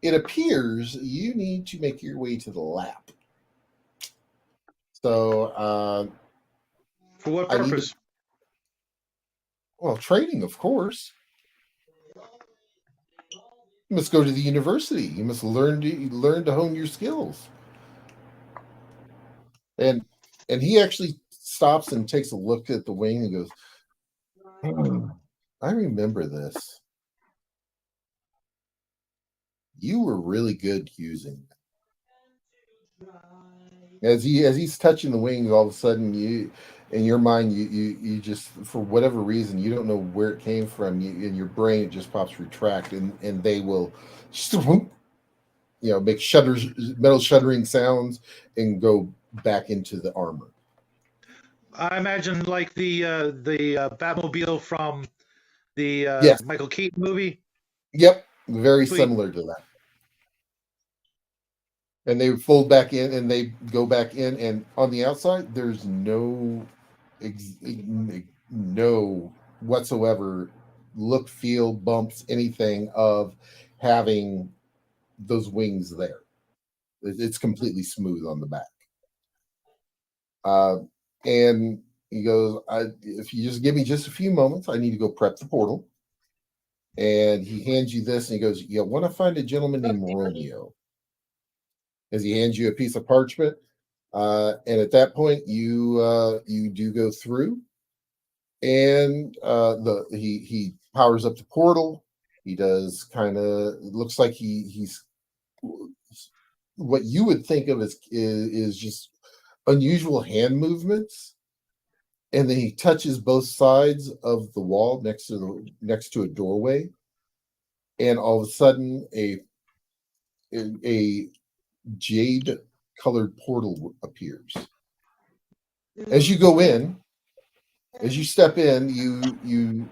it appears you need to make your way to the lab. So For what I need purpose? well, training, of course. You must go to the university. You must learn to hone your skills. And he actually stops and takes a look at the wing and goes, "Oh, I remember this. You were really good using it." As he's touching the wing, all of a sudden you, in your mind, you just, for whatever reason, you don't know where it came from. In your brain, it just pops retract, and they will, make metal shuddering sounds, and go back into the armor. I imagine like the Batmobile from the Yes. Michael Keaton movie. Yep, very Sweet. similar to that. and they fold back in, and they go back in, and on the outside, there's no whatsoever look, feel, bumps, anything of having those wings there. It's completely smooth on the back. And he goes, if you just give me just a few moments, I need to go prep the portal. And he hands you this, and he goes, you want to find a gentleman named Romeo. As he hands you a piece of parchment. And at that point, you do go through, and he powers up the portal. He does kind of looks like he's what you would think of as is just unusual hand movements, and then he touches both sides of the wall next to a doorway, and all of a sudden a jade colored portal appears. As you go in, as you step in, you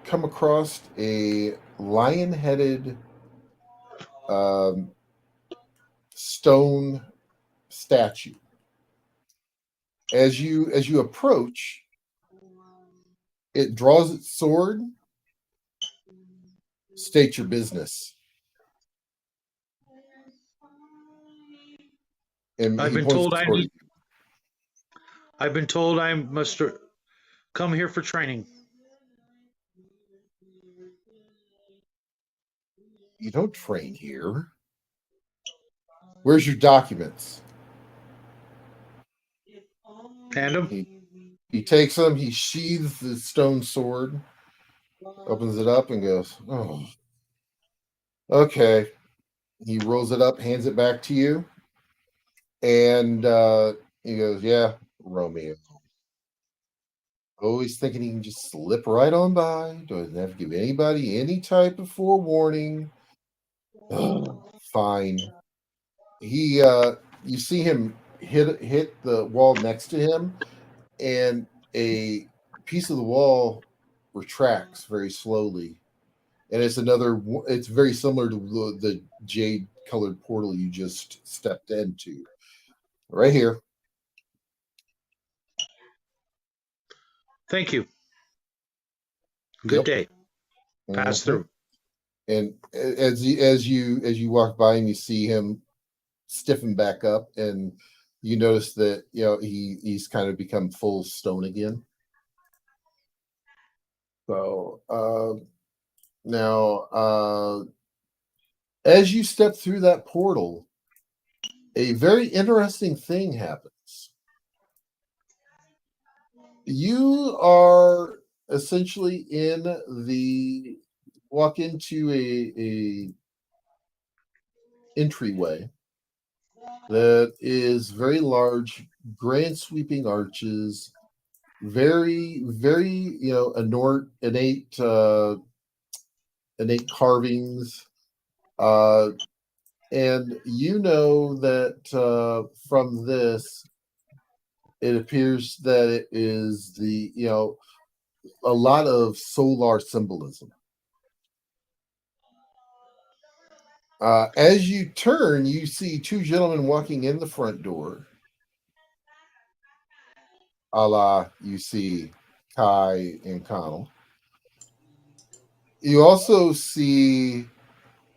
come across a lion-headed stone statue. As you approach, it draws its sword. State your business. And I've he been points told the sword at you. I've been told I must come here for training. You don't train here. Where's your documents? Hand him. He takes them. He sheathes the stone sword, opens it up, and goes, "Oh, okay." He rolls it up, hands it back to you, and he goes, "Yeah, Romeo. Always thinking he can just slip right on by. Doesn't have to give anybody any type of forewarning." Fine. He, you see him hit the wall next to him, and a piece of the wall retracts very slowly, and it's very similar to the jade colored portal you just stepped into right here. Thank you. Good Yep. day. Pass through. And as you walk by and you see him stiffen back up, and you notice that he's kind of become full stone again. So now, as you step through that portal, a very interesting thing happens. You are essentially walk into a entryway that is very large, grand sweeping arches, very, very innate carvings, and you know that from this, it appears that it is a lot of solar symbolism. As you turn, you see two gentlemen walking in the front door. You see Kai and Connell. You also see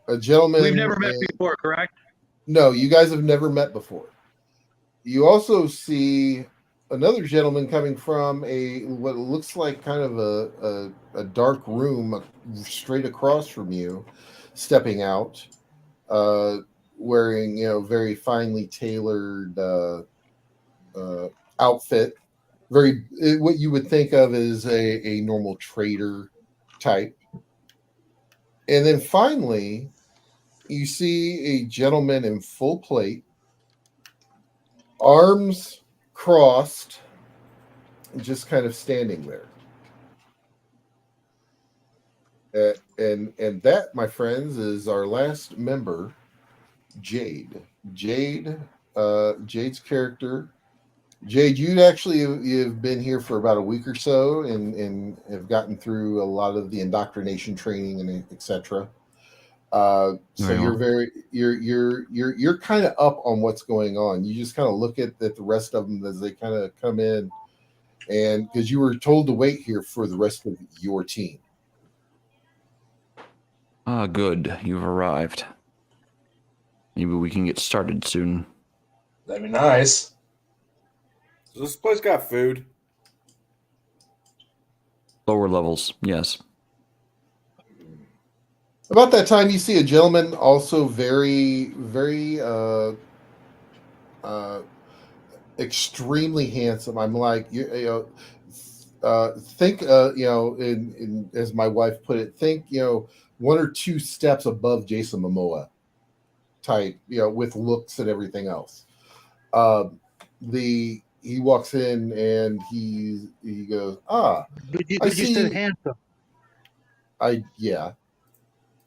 a gentleman. We've never met before, correct? No, you guys have never met before. You also see another gentleman coming from what looks like kind of a dark room straight across from you, stepping out, wearing very finely tailored outfit, very what you would think of as a normal trader type. And then finally, you see a gentleman in full plate, arms crossed, just kind of standing there. And that, my friends, is our last member, Jade. Jade's character. Jade, you've been here for about a week or so, and have gotten through a lot of the indoctrination training and etc. So Very you're well. very you're kind of up on what's going on. You just kind of look at the rest of them as they kind of come in, and because you were told to wait here for the rest of your team. Ah, good. You've arrived. Maybe we can get started soon. That'd be nice. Does this place got food? Lower levels, yes. About that time, you see a gentleman, also very extremely handsome. I'm like, think, in as my wife put it, think, one or two steps above Jason Momoa type, with looks and everything else. He walks in and he goes, But you I said see. handsome. Yeah.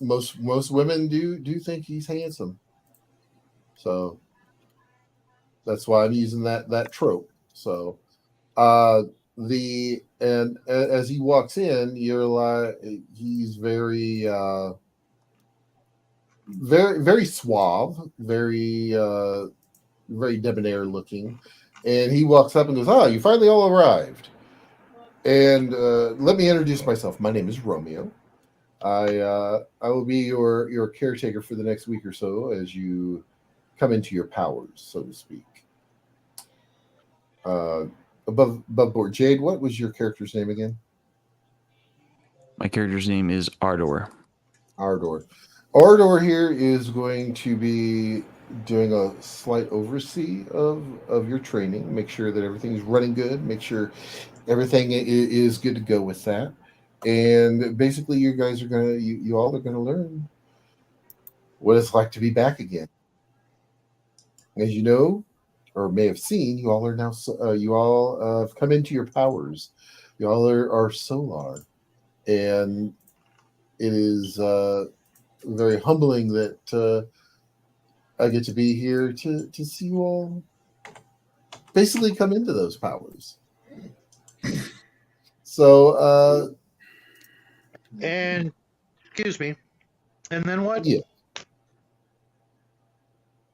Most women do think he's handsome, so that's why I'm using that trope. So as he walks in, you're like, he's very very suave, very debonair looking, and he walks up and goes, you finally all arrived. And let me introduce myself. My name is Romeo. I will be your caretaker for the next week or so as you come into your powers, so to speak. Above board, Jade, what was your character's name again? My character's name is Ardor. Ardor. Ardor here is going to be doing a slight oversee of your training. Make sure that everything's running good. Make sure everything is good to go with that. And basically, you guys are you all are gonna learn what it's like to be back again. As you know, or may have seen, you all are now. You all have come into your powers. You all are solar, and it is very humbling that I get to be here to see you all basically come into those powers. So. And excuse me. And then what? Yeah.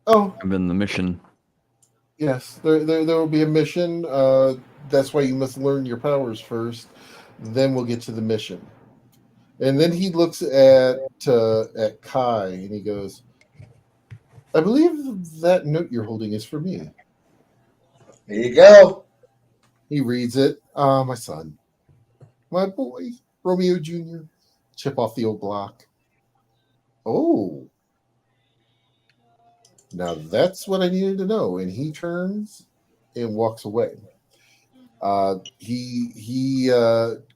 Oh, I've been the mission. yes. There will be a mission. That's why you must learn your powers first. Then we'll get to the mission. And then he looks at Kai and he goes, "I believe that note you're holding is for me." Here you go. He reads it. My son, my boy, Romeo Jr. Chip off the old block. Oh. Now that's what I needed to know. And he turns and walks away. He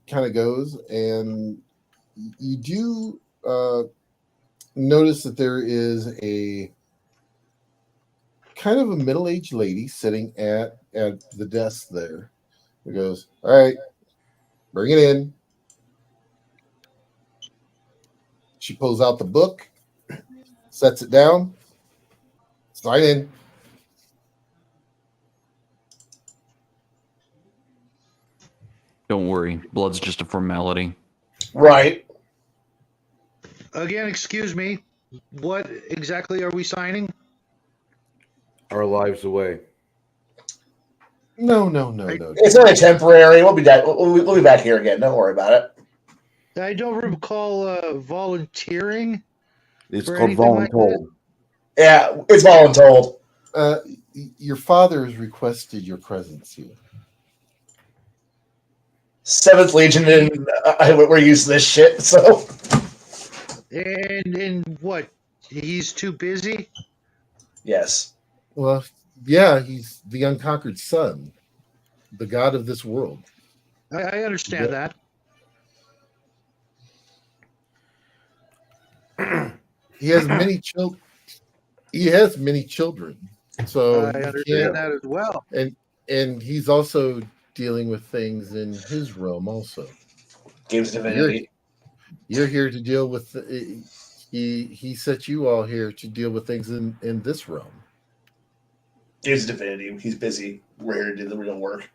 kind of goes, and you do notice that there is a kind of a middle-aged lady sitting at the desk there. He goes, "All right, bring it in." She pulls out the book, sets it down, sign in. Don't worry, blood's just a formality. Right. Again, excuse me. What exactly are we signing? Our lives away. No. It's only temporary. We'll be back. We'll be back here again. Don't worry about it. I don't recall volunteering. It's For called anything like voluntold. Yeah, it's voluntold. Your father has requested your presence here. 7th Legion, and we're used to this shit. So. And what? He's too busy? Yes. Well, yeah, he's the unconquered sun, the god of this world. I understand that. He has many children. He has many children, so I understand that as well. And he's also dealing with things in his realm. Also, Games Divinity. You're here to deal with. He set you all here to deal with things in this realm. Games Divinity. He's busy. We're here to do the real work.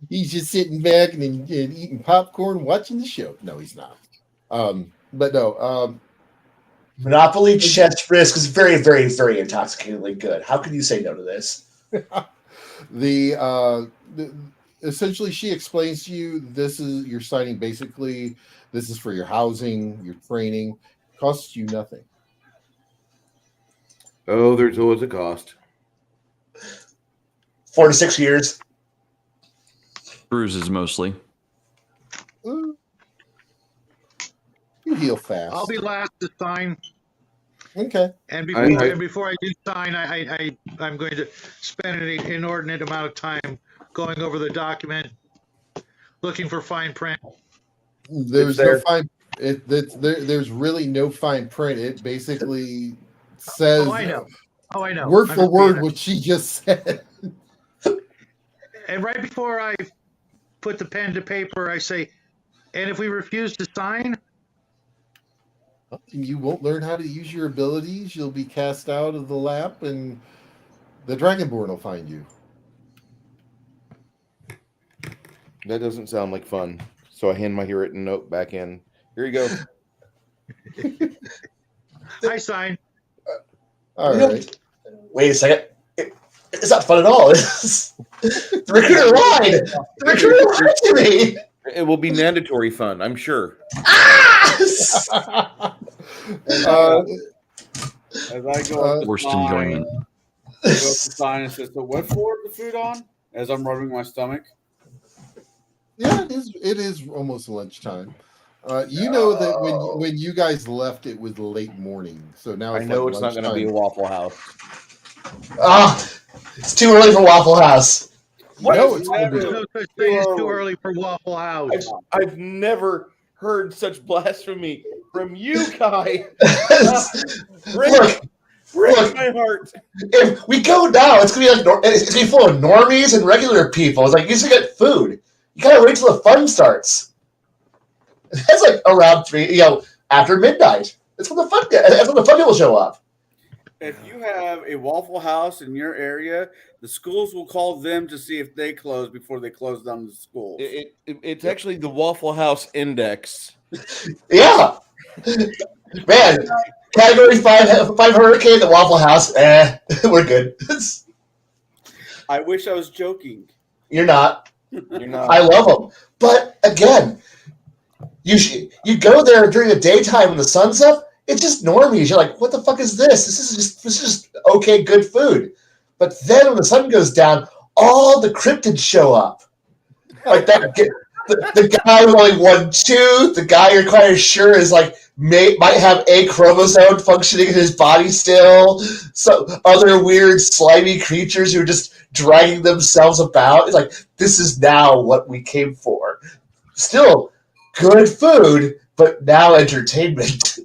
He's just sitting back and eating popcorn, watching the show. No, he's not. but no. Monopoly chess risk is very, very, very intoxicatingly good. How can you say no to this? the essentially she explains to you this is you're signing basically this is for your housing, your training, costs you nothing. Oh, there's always a cost. 4 to 6 years. Bruises mostly. You heal fast. I'll be last to sign. Okay. And I- before I do sign, I'm going to spend an inordinate amount of time going over the document, looking for fine print. There's there. no fine. There's really no fine print. It basically says. Oh, I know. Word I'm for just word being- what she just said. And right before I put the pen to paper, I say, and if we refuse to sign, You won't learn how to use your abilities. You'll be cast out of the lap, and the Dragonborn will find you. That doesn't sound like fun. So I hand my written note back in. Here you go. I sign. All Yep. right. Wait a second. It's not fun at all. The recruiter lied. The recruiter lied to me. It will be mandatory fun, I'm sure. Ah! As I go up to Worst sign, enjoyment. I go up to sign and says, "So what floor is the food on?" As I'm rubbing my stomach. Yeah, it is almost lunchtime. You know that when you guys left, it was late morning. So now I it's know like it's not going to be a lunchtime. Waffle House. It's too early for Waffle House. No, There's it's never- There's no such thing as too early for Waffle House. I've never heard such blasphemy from you, Kai. Look, Break my heart. if we go now, it's gonna be like it's gonna be full of normies and regular people. It's like you just get food. You gotta wait till the fun starts. That's like around 3, after midnight. That's when the fun. That's when the fun people show up. If you have a Waffle House in your area, the schools will call them to see if they close before they close down the schools. It's actually the Waffle House Index. Yeah, man. Category 5 hurricane, the Waffle House. We're good. I wish I was joking. You're not. You're not. I love them, but again, you go there during the daytime when the sun's up. It's just normies. You're like, what the fuck is this? This is just okay, good food. But then when the sun goes down, all the cryptids show up. Like that, the guy with only one tooth, the guy you're quite sure is like might have a chromosome functioning in his body still. So other weird slimy creatures who are just dragging themselves about. It's like this is now what we came for. Still good food, but now entertainment.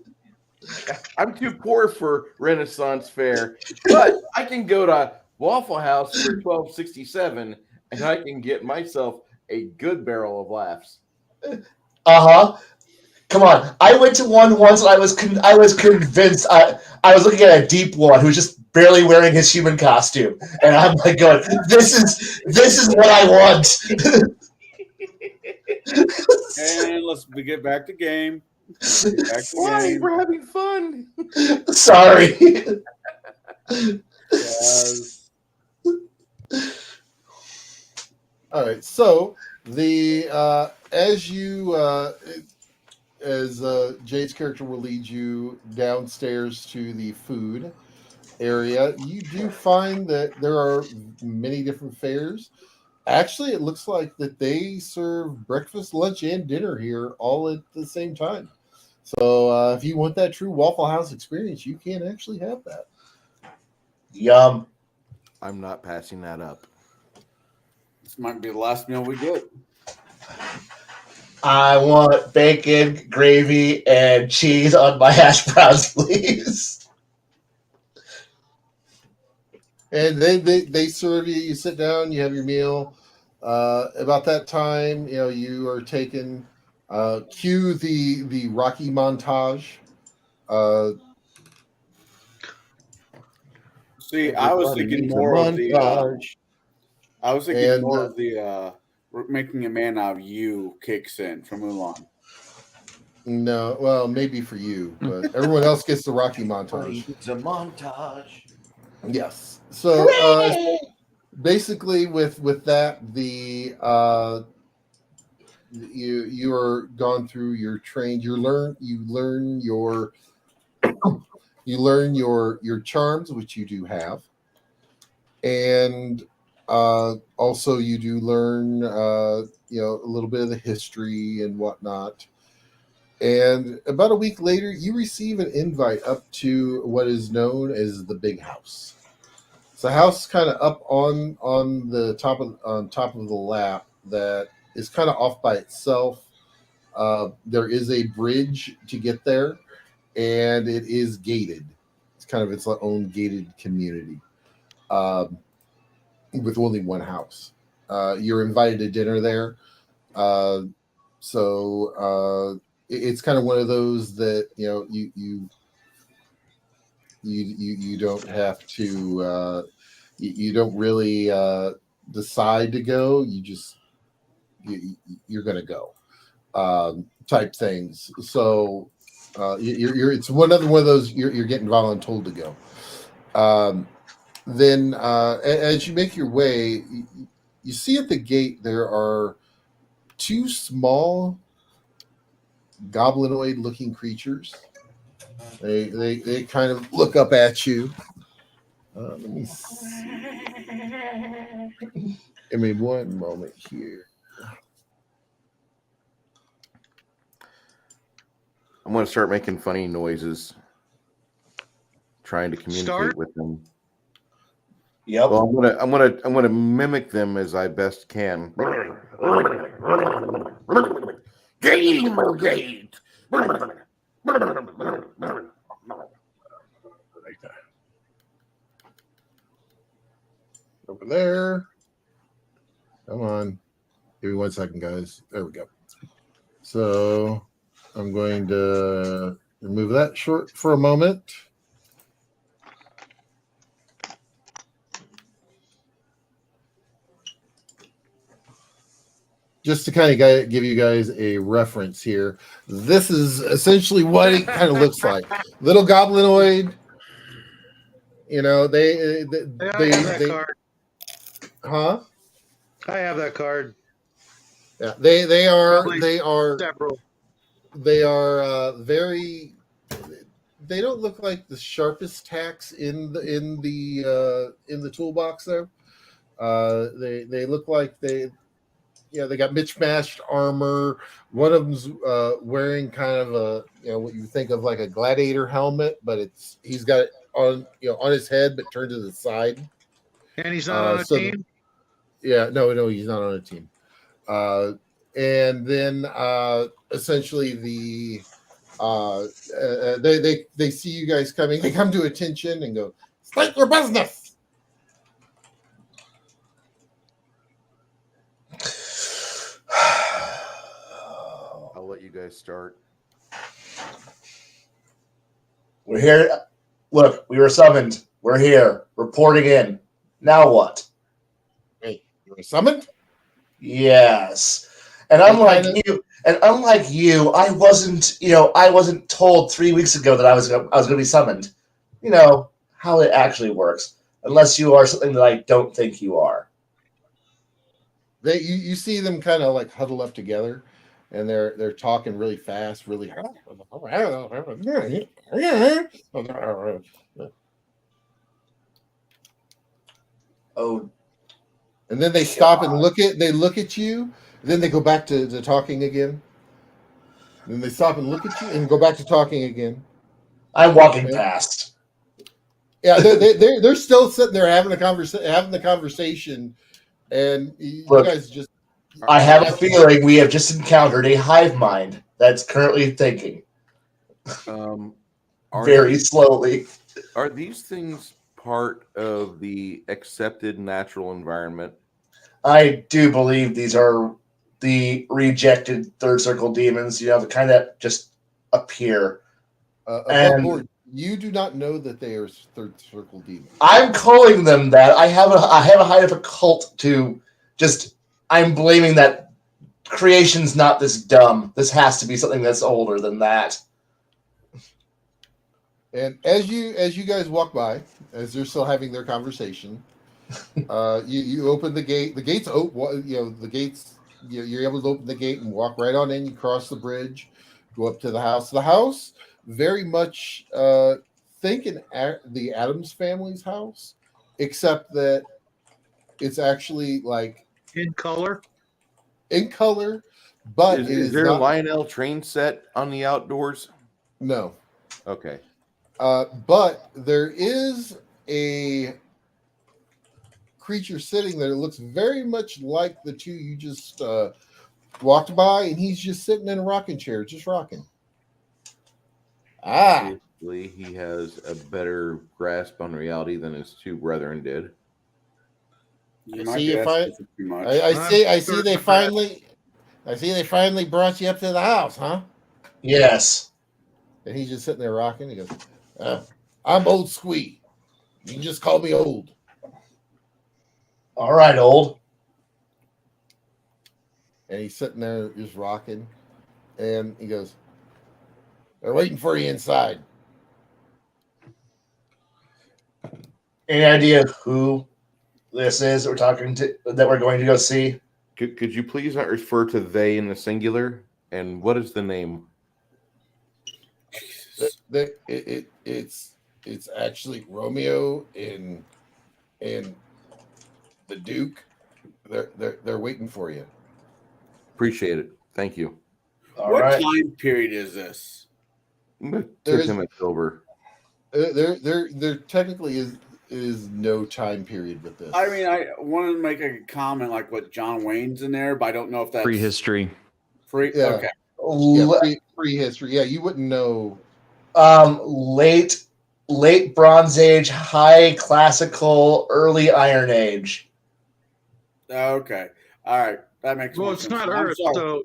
I'm too poor for Renaissance Fair, but I can go to Waffle House for $12.67, and I can get myself a good barrel of laughs. Come on, I went to one once, and I was convinced. I was looking at a deep one who was just barely wearing his human costume, and I'm like, going, "This is what I want." And let's get back to game. Why? We're having fun. Sorry. Yes. All right. So the as Jade's character will lead you downstairs to the food area, you do find that there are many different fares. Actually, it looks like that they serve breakfast, lunch, and dinner here all at the same time. So if you want that true Waffle House experience, you can actually have that. Yum. I'm not passing that up. This might be the last meal we get. I want bacon, gravy, and cheese on my hash browns, please. And they serve you. You sit down, you have your meal. About that time, you are taken. Cue the Rocky montage. See, I was thinking more of the. I was thinking more of the. Making a man out of you kicks in from Mulan. No, well, maybe for you, but everyone else gets the Rocky montage. It's a montage. Yes. So basically, with that, you are gone through your train. You learn your charms, which you do have, and also you do learn a little bit of the history and whatnot. And about a week later, you receive an invite up to what is known as the Big House. It's a house kind of up on the top of the lap that is kind of off by itself. There is a bridge to get there, and it is gated. It's kind of its own gated community, with only one house. You're invited to dinner there, so it's kind of one of those that you don't have to. You don't really decide to go. You're going to go. Type things. So it's one of those you're getting voluntold to go. Then as you make your way, you see at the gate there are two small goblinoid looking creatures. They kind of look up at you. Let me see. Give me one moment here. I'm going to start making funny noises, trying to communicate with them. Yep. Well, I'm gonna mimic them as I best can. Gamergate. Over there. Come on. Give me 1 second, guys. There we go. So I'm going to remove that short for a moment. Just to kind of give you guys a reference here, this is essentially what it kind of looks like. Little goblinoid. They card. Huh? I have that card. Yeah, they are Several. they are very. They don't look like the sharpest tacks in the toolbox there. They look like they got mismatched armor. One of them's wearing kind of a what you think of like a gladiator helmet, but he's got it on his head but turned to the side. And he's not on a team? Yeah, no, he's not on a team. And then essentially they see you guys coming. They come to attention and go, "State your business." I'll let you guys start. We're here. Look, we were summoned. We're here. Reporting in. Now what? Hey, you were summoned? Yes. And unlike you, I wasn't told 3 weeks ago that I was going to be summoned. You know how it actually works, unless you are something that I don't think you are. You see them kind of like huddle up together, and they're talking really fast, really. Oh, and then they stop and look at you. Then they go back to talking again. Then they stop and look at you and go back to talking again. I'm walking past. Yeah, they're still sitting there having the conversation, and you guys just. I have a feeling we have just encountered a hive mind that's currently thinking. Very slowly. Are these things part of the accepted natural environment? I do believe these are the rejected third circle demons, the kind that just appear. Board, you do not know that they are third circle demons. I'm calling them that. I have a height of a cult to just. I'm blaming that creation's not this dumb. This has to be something that's older than that. And as you guys walk by, as they're still having their conversation, you open the gate. The gate's open. The gates. You're able to open the gate and walk right on in. You cross the bridge, go up to the house. The house, very much think the Addams family's house, except that it's actually like In color. but Is there a Lionel train set on the outdoors? No. Okay. But there is a creature sitting there that looks very much like the two you just walked by, and he's just sitting in a rocking chair, just rocking. Obviously, he has a better grasp on reality than his two brethren did. You I might see be you asking for too much. I see they finally brought you up to the house, huh? Yes. And he's just sitting there rocking. He goes, I'm old Squee. You can just call me old. All right, old. And he's sitting there just rocking. And he goes, they're waiting for you inside. Any idea who this is that we're going to go see? Could you please not refer to they in the singular? And what is the name? It's actually Romeo and the Duke. They're waiting for you. Appreciate it. Thank you. What time period is this? Tip him a silver. There technically is no time period with this. I mean, I want to make a comment like what John Wayne's in there, but I don't know if that's Prehistory. Yeah. Okay. Prehistory. Yeah, you wouldn't know. Late Bronze Age, High Classical, Early Iron Age. Okay. All right. That makes Well, more it's sense. not I'm Earth, sorry. so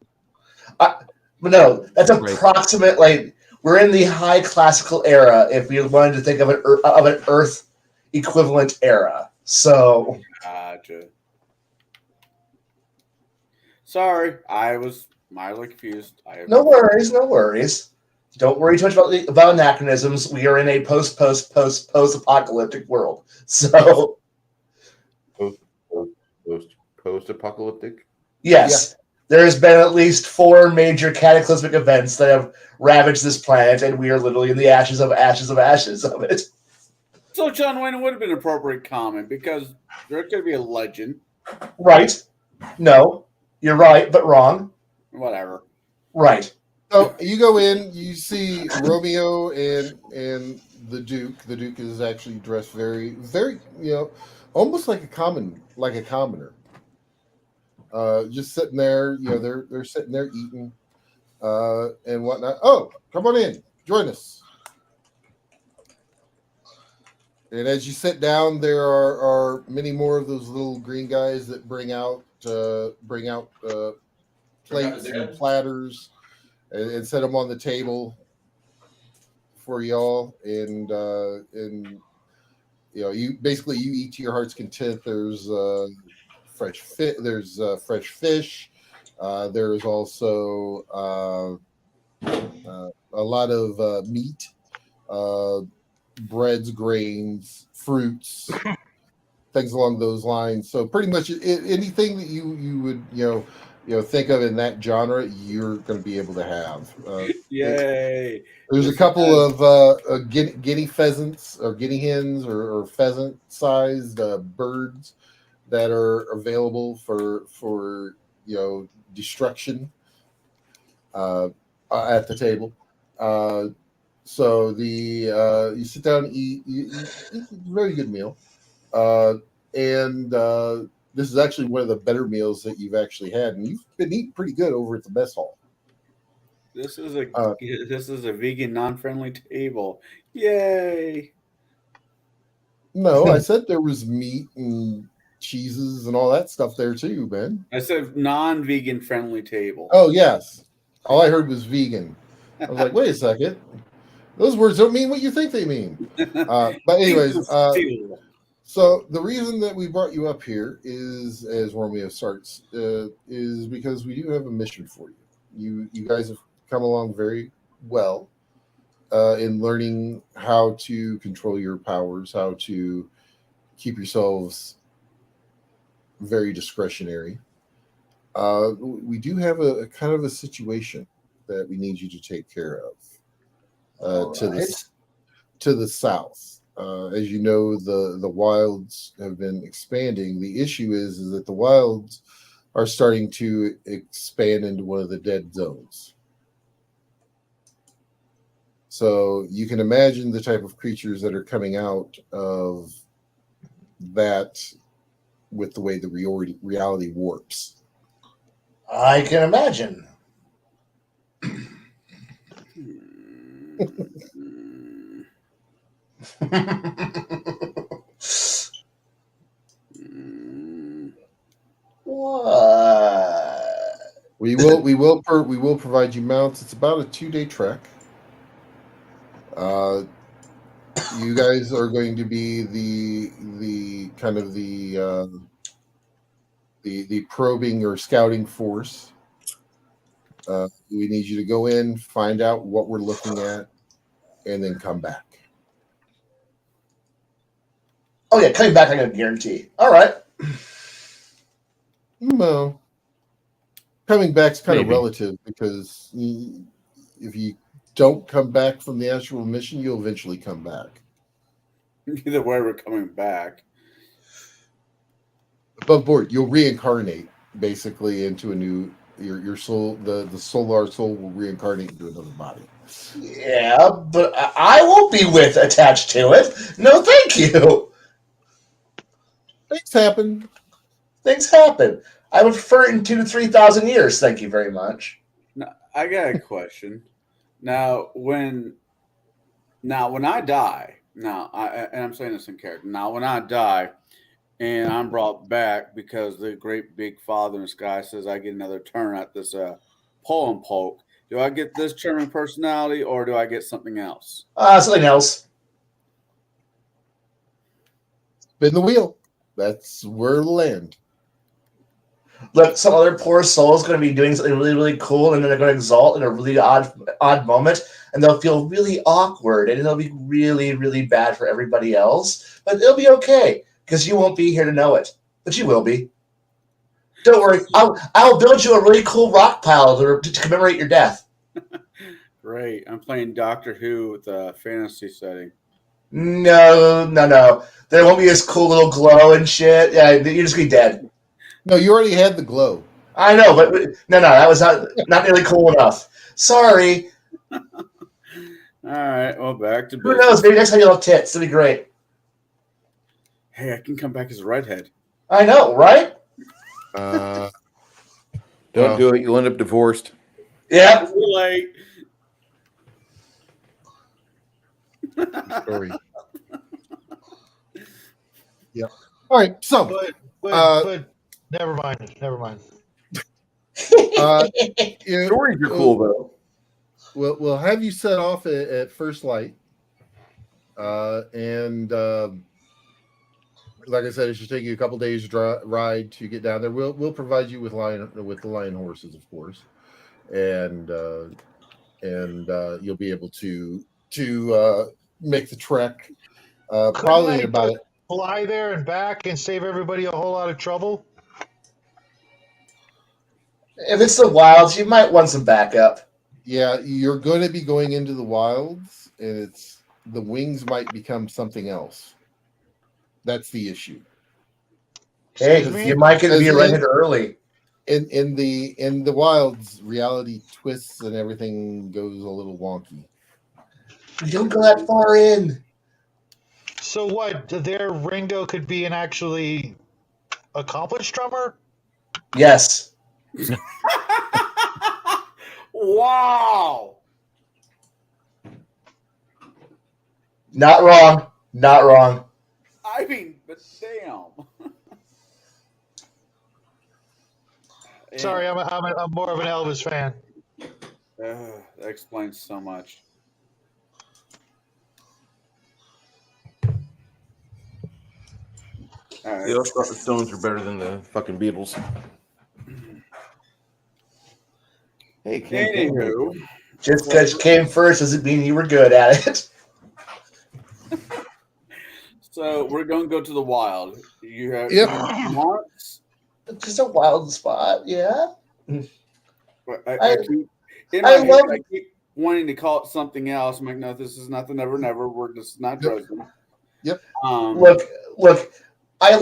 But no, that's Right. approximate. Like we're in the High Classical era. If we wanted to think of an Earth equivalent era, so Gotcha. Sorry, I was mildly confused. no worries. Don't worry too much about anachronisms. We are in a post apocalyptic world. So Post apocalyptic. yes, there has been at least 4 major cataclysmic events that have ravaged this planet, and we are literally in the ashes of it. So John Wayne would have been an appropriate comment because there could be a legend. Right? No, you're right, but wrong. Whatever. Right. So you go in, you see Romeo and the Duke. The Duke is actually dressed very, very, almost like a commoner. Just sitting there, they're sitting there eating and whatnot. Oh, come on in, join us. And as you sit down, there are many more of those little green guys that bring out plates and platters and set them on the table for y'all. And you eat to your heart's content. There's fresh fish. There's fresh fish. There's also a lot of meat, breads, grains, fruits, things along those lines. So pretty much anything that you would think of in that genre, you're going to be able to have. Yay! There's a couple of guinea pheasants or guinea hens or pheasant-sized birds that are available for destruction at the table. So you sit down and eat. You eat a very good meal, and this is actually one of the better meals that you've actually had, and you've been eating pretty good over at the mess hall. This is a vegan non-friendly table. Yay! No, I said there was meat and cheeses and all that stuff there too, man. I said non-vegan friendly table. Oh yes, all I heard was vegan. I was like, wait a second, those words don't mean what you think they mean. But anyways, So the reason that we brought you up here is, as Romeo starts, is because we do have a mission for you. You guys have come along very well in learning how to control your powers, how to keep yourselves very discretionary. We do have a kind of a situation that we need you to take care of to the south. As you know, the wilds have been expanding. The issue is that the wilds are starting to expand into one of the dead zones. So you can imagine the type of creatures that are coming out of that with the way the reality warps. I can imagine. What? We will provide you mounts. It's about a 2-day trek. You guys are going to be the kind of the probing or scouting force. We need you to go in, find out what we're looking at, and then come back. Oh yeah, coming back I can guarantee. All right. No, coming back's kind of Maybe. relative because if you don't come back from the actual mission, you'll eventually come back. Either way, we're coming back. Above board, you'll reincarnate basically into a new your soul. The solar soul will reincarnate into another body. Yeah, but I won't be attached to it. No, thank you. Things happen. Things happen. I would prefer it in 2,000 to 3,000 years. Thank you very much. Now, I got a question. Now, when I die, and I'm saying this in character. Now, when I die, and I'm brought back because the great big Father in the sky says I get another turn at this poem poke. Do I get this charming personality, or do I get something else? Something else. Spin the wheel. That's where it'll land. Look, some other poor soul is going to be doing something really, really cool, and then they're going to exalt in a really odd moment, and they'll feel really awkward, and it'll be really, really bad for everybody else. But it'll be okay because you won't be here to know it, but you will be. Don't worry, I'll build you a really cool rock pile to commemorate your death. Great. I'm playing Doctor Who with a fantasy setting. No. There won't be this cool little glow and shit. Yeah, you're just gonna be dead. No, you already had the glow. I know, but no, that was not nearly cool enough. Sorry. All right. Well, back to Who business. knows? Maybe next time you'll have tits. It'll be great. Hey, I can come back as a redhead. I know, right? Don't do it. You'll end up divorced. Yeah. Too late. Story. Yeah. All right. So, But never mind. Stories are cool though. We'll have you set off at first light, and like I said, it should take you a couple days ride to get down there. We'll provide you with the lion horses, of course, and you'll be able to make the trek. Probably about fly there and back and save everybody a whole lot of trouble. If it's the wilds, you might want some backup. Yeah, you're going to be going into the wilds, and the wings might become something else. That's the issue. Hey, you might get to be rented early. In the wilds, reality twists and everything goes a little wonky. You don't go that far in. So what? Their Ringo could be an actually accomplished drummer? Yes. Wow. Not wrong. I mean, but damn. Sorry, I'm more of an Elvis fan. That explains so much. All right. You always thought the Stones were better than the fucking Beatles. Hey, campaign. Anywho, Just because you came first doesn't mean you were good at it. so we're going to go to the wild. You have Yep. months. Just a wild spot, yeah. I keep in I my head, love- I keep wanting to call it something else. I'm like, no, this is not the Never Never. This is not Yep. Dresden. Yep. Look. I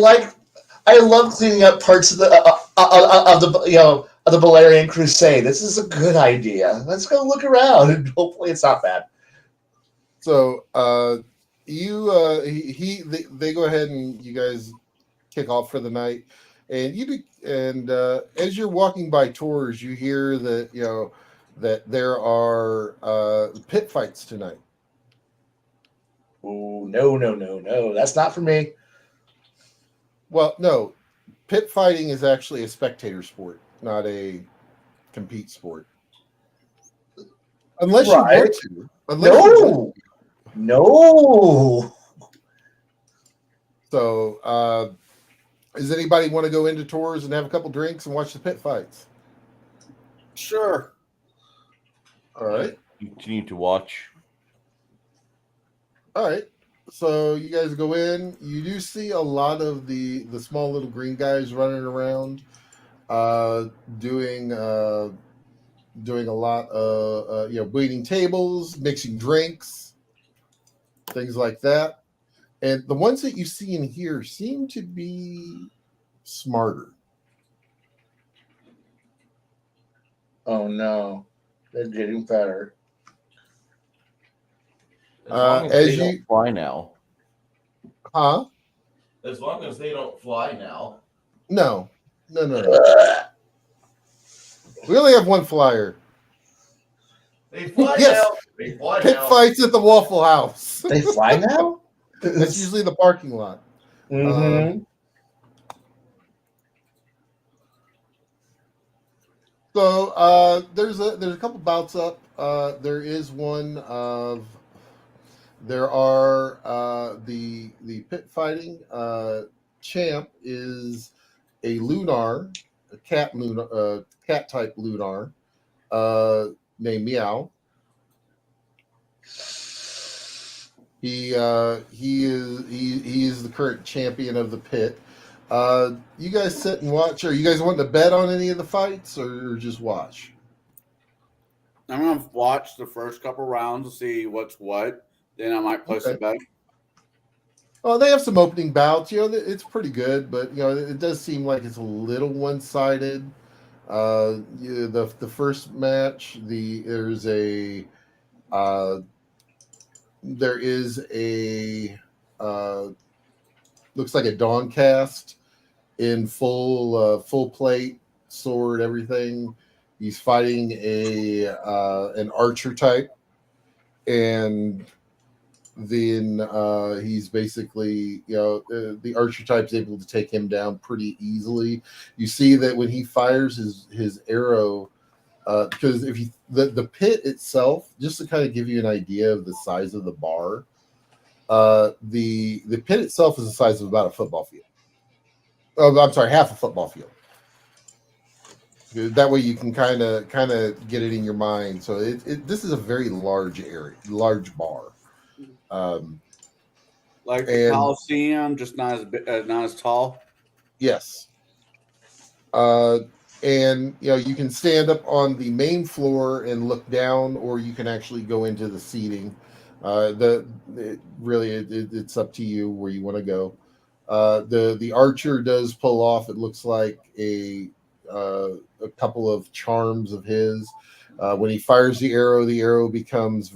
love cleaning up parts of the of the Valerian Crusade. This is a good idea. Let's go look around, and hopefully it's not bad. So they go ahead and you guys kick off for the night, and as you're walking by tours, you hear that that there are pit fights tonight. Oh no! That's not for me. Well, no, pit fighting is actually a spectator sport, not a compete sport. Unless you Right. want to. Unless you want to. No. So, does anybody want to go into tours and have a couple drinks and watch the pit fights? Sure. All right. You continue to watch. All right. So you guys go in. You do see a lot of the small little green guys running around, doing a lot of waiting tables, mixing drinks, things like that. And the ones that you see in here seem to be smarter. Oh no, they're getting better. As you fly now. Huh? As long as they don't fly now. No. We only have one flyer. They fly Yes. now. They fly Pit now. fights at the Waffle House. They fly now. That's usually the parking lot. Mm-hmm. So there's a couple bouts up. There is one of there are the pit fighting champ is a Lunar, a cat type Lunar named Meow. He is the current champion of the pit. You guys sit and watch. Are you guys wanting to bet on any of the fights or just watch? I'm going to watch the first couple rounds to see what's what. Then I might place a bet. Oh, they have some opening bouts. It's pretty good, but it does seem like it's a little one-sided. The first match, there is a looks like a Dawn cast in full plate, sword, everything. He's fighting an archer type, and then he's basically the archer type's able to take him down pretty easily. You see that when he fires his arrow, because if the pit itself, just to kind of give you an idea of the size of the bar, the pit itself is the size of about a football field. Oh, I'm sorry, half a football field. That way you can kind of get it in your mind. So this is a very large area, large bar. Like the Coliseum, just not as tall. Yes. And you can stand up on the main floor and look down, or you can actually go into the seating. It's up to you where you want to go. The archer does pull off. It looks like a couple of charms of his. When he fires the arrow becomes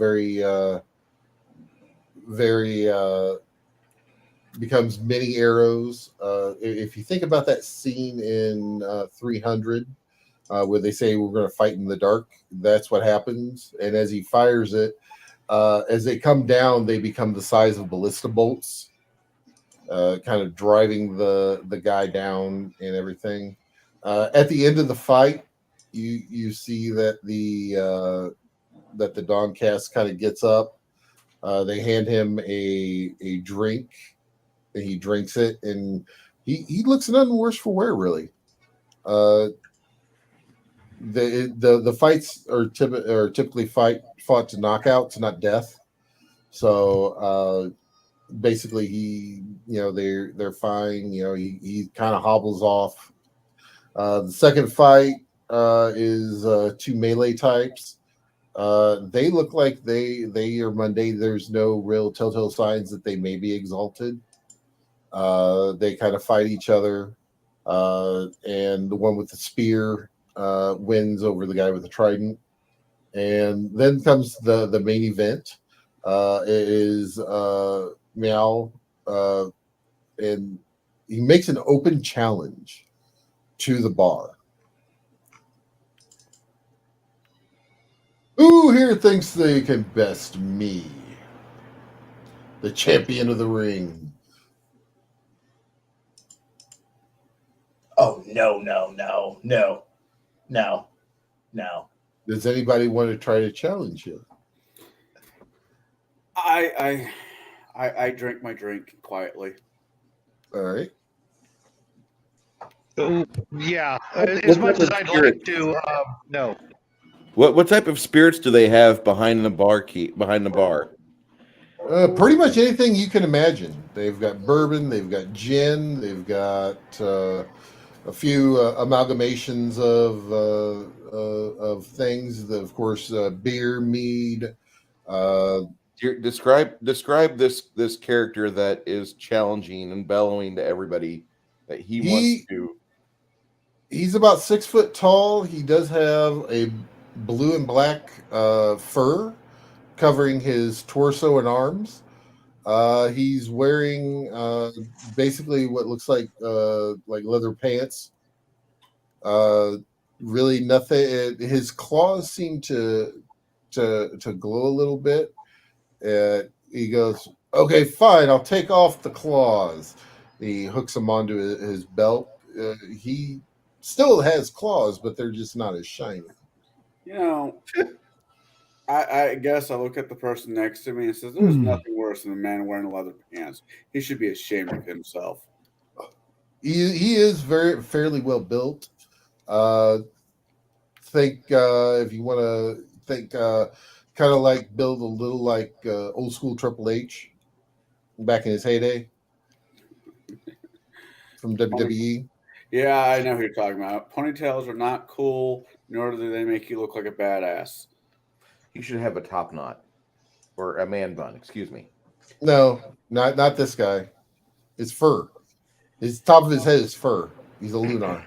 becomes many arrows. If you think about that scene in 300, where they say we're going to fight in the dark, that's what happens. And as he fires it, as they come down, they become the size of ballista bolts, kind of driving the guy down and everything. At the end of the fight, you see that the Dawncast kind of gets up. They hand him a drink, and he drinks it. And He looks none worse for wear, really. The fights are typically fought to knockouts, not death. So basically, they're fine. He kind of hobbles off. The second fight is two melee types. They look like they are mundane. There's no real telltale signs that they may be exalted. They kind of fight each other, and the one with the spear wins over the guy with the trident. And then comes the main event. It is Meow, and he makes an open challenge to the bar. Who here thinks they can best me, the champion of the ring? Oh, no. Does anybody want to try to challenge him? I drink my drink quietly. All right. Yeah, What as much type as of I'd spirit? like to, no. What type of spirits do they have behind the bar? Pretty much anything you can imagine. They've got bourbon, they've got gin, they've got a few amalgamations of things. Of course, beer, mead. Describe this character that is challenging and bellowing to everybody that he wants to. He's about 6 foot tall. He does have a blue and black fur covering his torso and arms. He's wearing basically what looks like leather pants. Really nothing. His claws seem to glow a little bit. He goes, "Okay, fine. I'll take off the claws." He hooks them onto his belt. He still has claws, but they're just not as shiny. I guess I look at the person next to me and says, "There's nothing worse than a man wearing leather pants. He should be ashamed of himself." He is fairly well built. Think if you want to think, kind of like build a little like old school Triple H back in his heyday from WWE. Yeah, I know who you're talking about. Ponytails are not cool, nor do they make you look like a badass. You should have a top knot or a man bun. Excuse me. No, not this guy. It's fur. His top of his head is fur. He's a Lunar.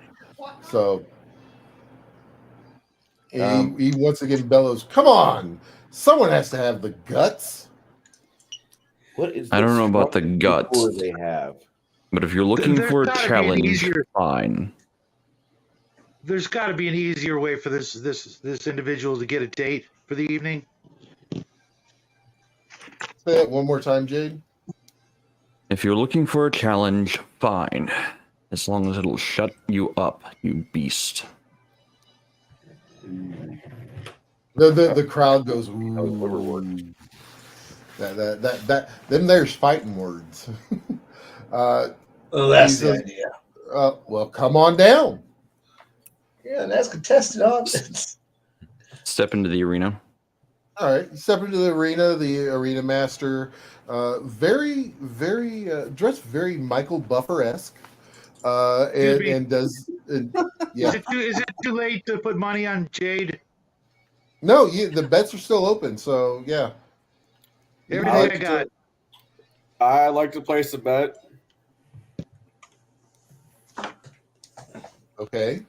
So he once again bellows, "Come on! Someone has to have the guts." What is? I don't know about the guts. They have. But if you're looking There's for a gotta be an challenge, easier- fine. There's got to be an easier way for this individual to get a date for the evening. Say that one more time, Jade. If you're looking for a challenge, fine. As long as it'll shut you up, you beast. The crowd goes, "Ooh." That them there's fighting words. Well, that's the idea. Well, come on down. Yeah, that's contested audience. Step into the arena. All right, step into the arena master, very dressed very Michael Buffer-esque, and does yeah. Is it too late to put money on Jade? No, the bets are still open, so yeah. Everything I got. I like to place a bet. Okay.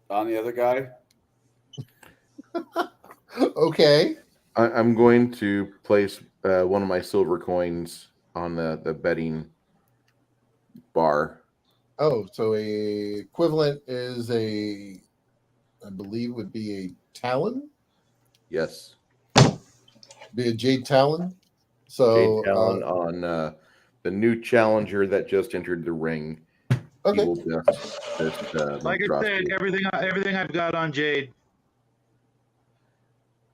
On the other guy. Okay. I'm going to place one of my silver coins on the betting bar. Oh, so a equivalent is I believe would be a talon. Yes. Be a jade talon. So Jade Talon on the new challenger that just entered the ring. okay. He will just Like I drop said, you. everything I've got on Jade.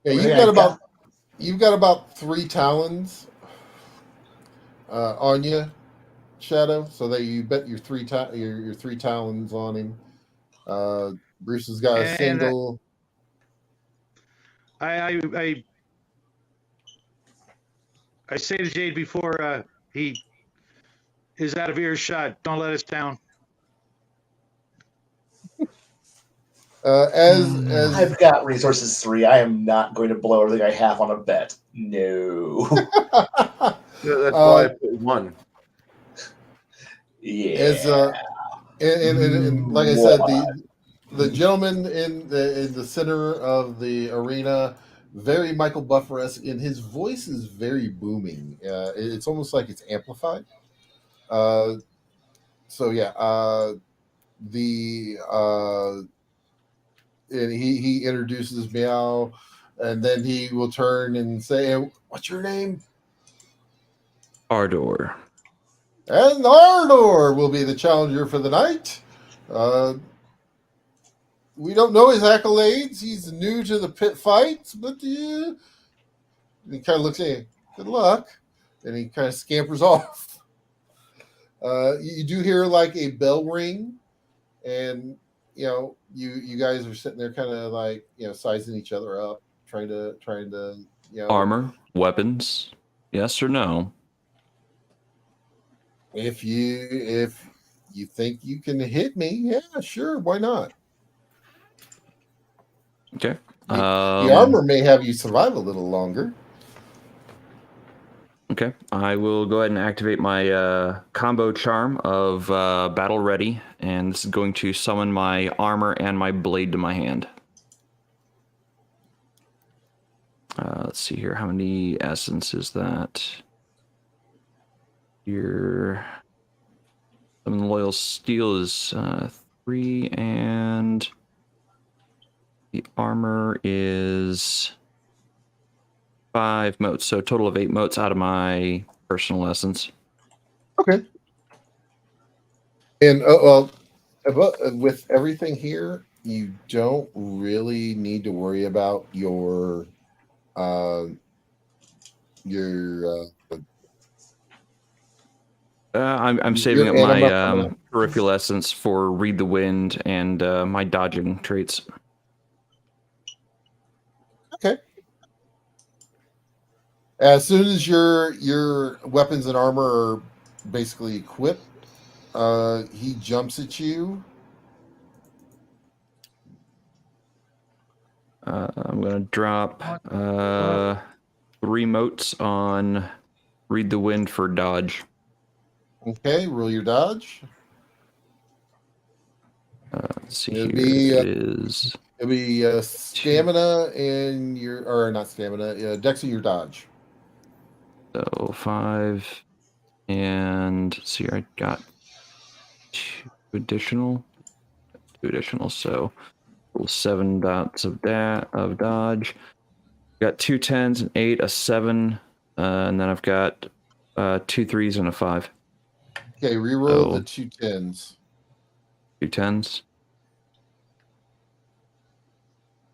Yeah, you've got about 3 talons on you. Shadow, so that you bet your your three talons on him. Bruce has got a And single. I say to Jade before he is out of earshot, don't let us down. As I've got resources 3. I am not going to blow everything I have on a bet. No. That's why I put 1. Yeah. as and like I said, the gentleman in the center of the arena, very Michael Buffer-esque, and his voice is very booming. It's almost like it's amplified. So yeah, and he introduces Meow, and then he will turn and say, "What's your name?" Ardor. And Ardor will be the challenger for the night. We don't know his accolades. He's new to the pit fights, but he kind of looks at you. Good luck. And he kind of scampers off. You do hear like a bell ring, and you guys are sitting there kind of like sizing each other up, trying to Armor, weapons, yes or no? If you think you can hit me, yeah, sure, why not? Okay. The armor may have you survive a little longer. Okay, I will go ahead and activate my combo charm of Battle Ready, and this is going to summon my armor and my blade to my hand. Let's see here, how many essence is that? Your summon loyal steel is 3, and the armor is 5 motes, so a total of 8 motes out of my personal essence. Okay. And well, with everything here, you don't really need to worry about your I'm saving your up my anima coming up. peripheral essence for Read the Wind and my dodging traits. Okay. As soon as your weapons and armor are basically equipped, he jumps at you. I'm gonna drop 3 motes on Read the Wind for dodge. Okay, roll your dodge. Let's see It'll here. be, It'll be stamina and or not stamina, dex and your dodge. So 5, and let's see here, I got 2 additional, so 7 dots of dodge. Got 2 10s, an 8, a 7, and then I've got 2 3s and a 5. Okay, reroll So, the 2 10s. 2 10s.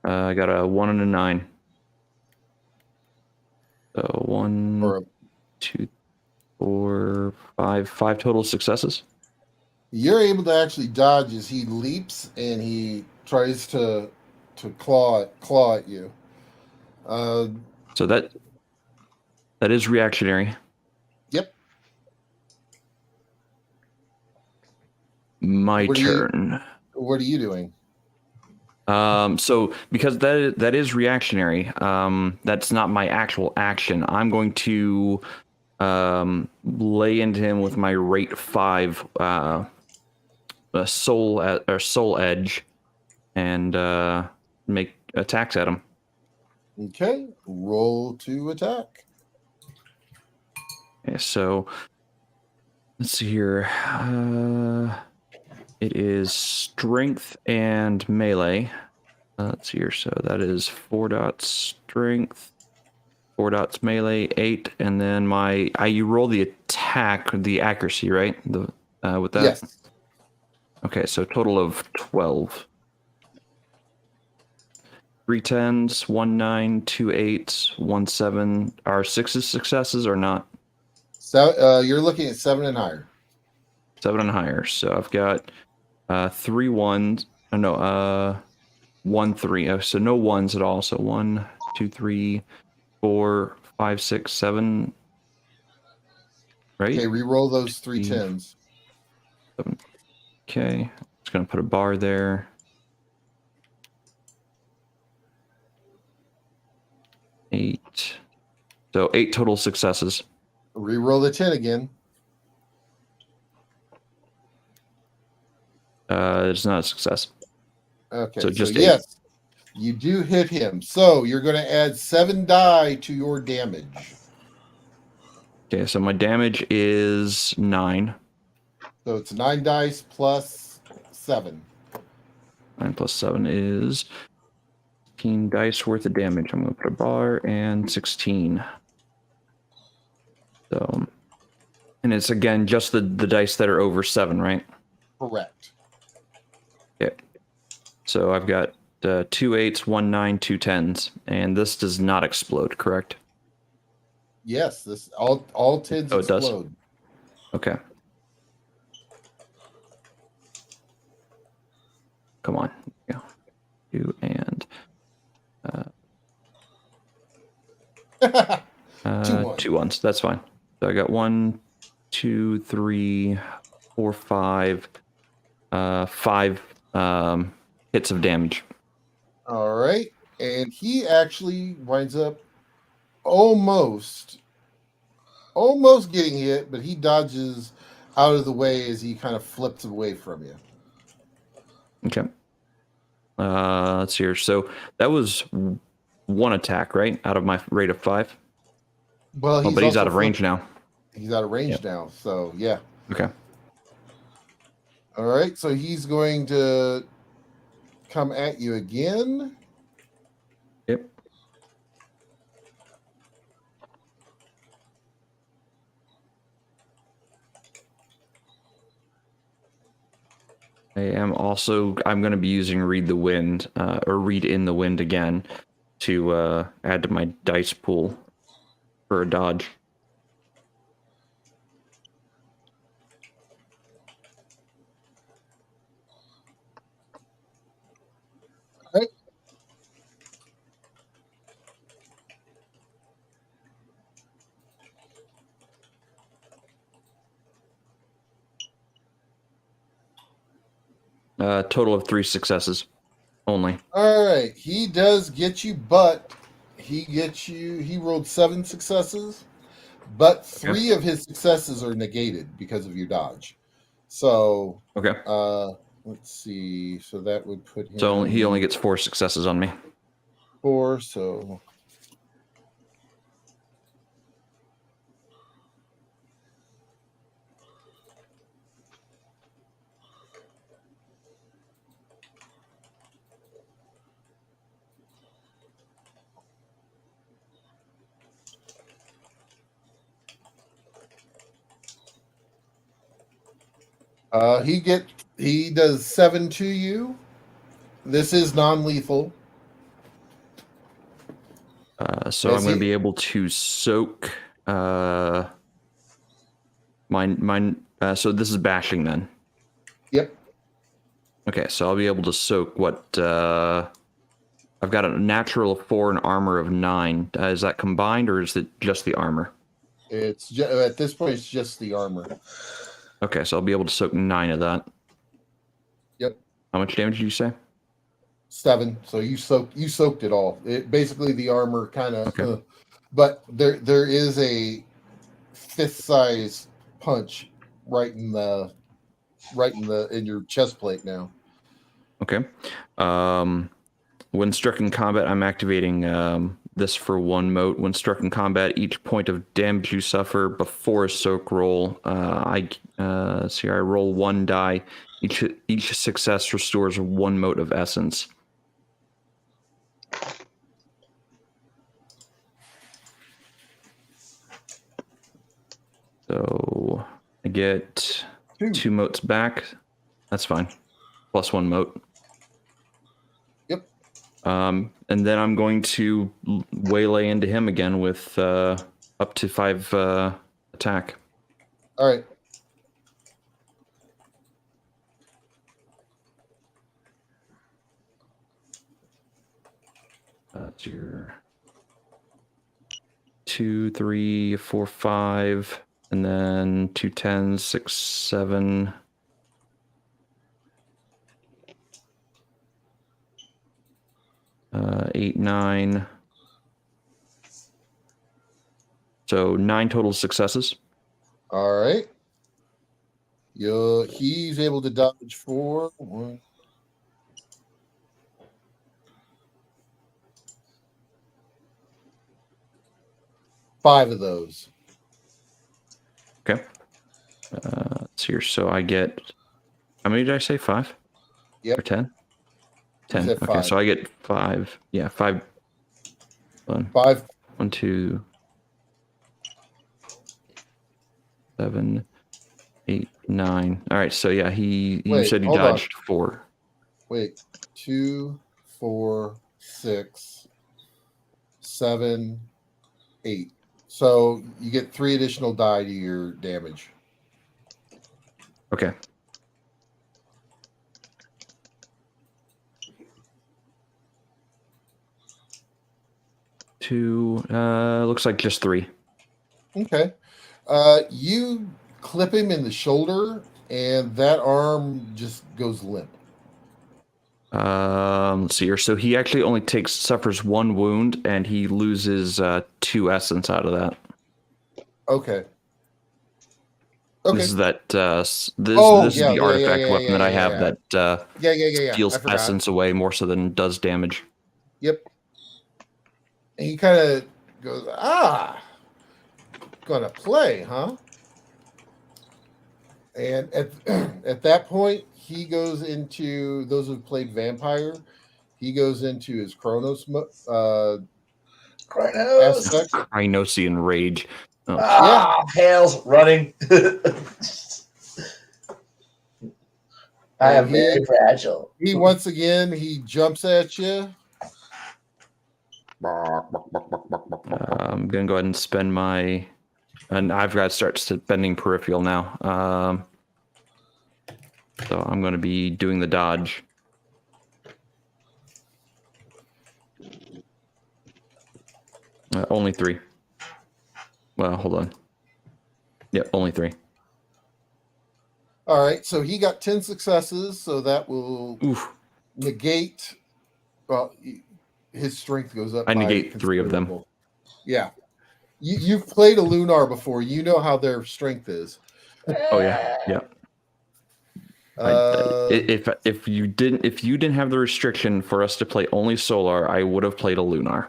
I got a 1 and a 9. So 1, 2, 4, 5 total successes. You're able to actually dodge as he leaps and he tries to claw at you. So that is reactionary. Yep. My turn. What are you doing? So because that is reactionary, that's not my actual action. I'm going to lay into him with my rate 5 soul edge and make attacks at him. Okay, roll to attack. Okay, so let's see here. It is strength and melee. Let's see here. So that is 4 dots strength, 4 dots melee, 8, and then you roll the attack, the accuracy, right? With that. Yes. Okay, so total of 12. 3 10s, 1 9, 2 8s, 1 7. Are 6s successes or not? So you're looking at 7 and higher. 7 and higher. So I've got 3 1s. Oh, no, 1 3. So no ones at all. So 1, 2, 3, 4, 5, 6, 7. Right? Okay, re-roll those 3 10s. 7. Okay. Just gonna put a bar there. 8. So 8 total successes. Re-roll the 10 again. It's not a success. Okay, So so just 8. yes, you do hit him. So you're going to add 7 die to your damage. Okay, so my damage is 9. So it's 9 dice plus 7. 9 plus 7 is 16 dice worth of damage. I'm going to put a bar and 16. So, and it's again just the dice that are over 7, right? Correct. Okay. So I've got 2 8s, 1 9, 2 10s, and this does not explode, correct? Yes, this all 10s Oh, it does? explode. Okay. Come on. Yeah. 2 and 2 ones. That's fine. So I got 1, 2, 3, 4, 5, 5 hits of damage. All right. And he actually winds up almost getting hit, but he dodges out of the way as he kind of flips away from you. Okay. Let's see here. So that was 1 attack, right? Out of my rate of 5. Well, But he's also out of range now. He's out of range Yep. now. So, yeah. Okay. All right. So he's going to come at you again. Yep. I'm going to be using Read the Wind, or Read in the Wind again to add to my dice pool for a dodge. All right. Total of 3 successes only. All right. He does get you, but he rolled 7 successes, but 3 of his successes are negated because of your dodge. So, Okay. let's see. So that would put him. So he only gets 4 successes on me. 4. So he does 7 to you. This is non-lethal. So I'm going to be able to soak mine. So this is bashing then. Yep. Okay, so I'll be able to soak what I've got a natural of 4 and armor of 9. Is that combined or is it just the armor? It's at this point it's just the armor. Okay, so I'll be able to soak 9 of that. Yep. How much damage did you say? 7. So you soaked it all. It basically the armor kind of. Okay. But there is a fist-size punch right in your chest plate now. Okay. When struck in combat, I'm activating this for 1 mote. When struck in combat, each point of damage you suffer before a soak roll, I roll 1 die. Each success restores 1 mote of essence. So I get 2 motes back. That's fine. Plus 1 mote. Yep. And then I'm going to waylay into him again with up to 5 attack. All right. That's your 2, 3, 4, 5, and then 2 10s, 6, 7. 8, 9. So 9 total successes. All right. He's able to dodge 4. 1. Five of those. Okay. Let's see here. So I get, how many did I say? 5? Yep. Or 10? You 10. said Okay, 5. so I get 5. Yeah, 5. 5. 1, 2, 7, 8, 9. All right, so yeah, you Wait, said he hold on. dodged 4. Wait. 2, 4, 6, 7, 8. So you get 3 additional die to your damage. Okay. Two, looks like just 3. Okay. You clip him in the shoulder, and that arm just goes limp. Let's see here. So he actually only suffers 1 wound, and he loses 2 essence out of that. Okay. Okay. This is that. This is yeah, the yeah, artifact yeah, weapon yeah, that I yeah, have yeah. that Yeah. I steals forgot. essence away more so than does damage. Yep. And he kind of goes, gonna play, huh? And at at that point, he goes into those who've played Vampire. He goes into his Chronos Krynos. aspect. Rhinosian rage. Oh, Hails running. I am And very fragile. He once again he jumps at you. I'm gonna go ahead and spend my, and I've got to start spending peripheral now. So I'm going to be doing the dodge. Only 3. Well, hold on. Yep, only 3. All right, so he got 10 successes, so that will negate. Well, his strength goes up. I negate 3 of them. Yeah, you've played a Lunar before. You know how their strength is. Oh yeah. If you didn't have the restriction for us to play only Solar, I would have played a Lunar.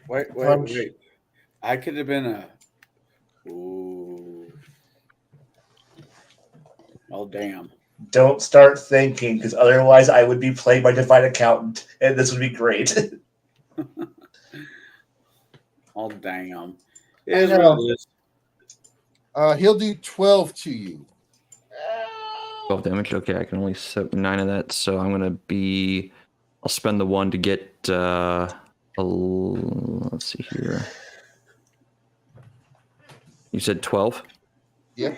Wait. I could have been a. Ooh. Oh, damn. Don't start thinking, because otherwise I would be playing my Divine Accountant, and this would be great. Oh, damn. I It is know. what it is. He'll do 12 to you. 12 damage. Okay, I can only set 9 of that, so I'm gonna be. I'll spend the 1 to get. Let's see here. You said 12? Yep.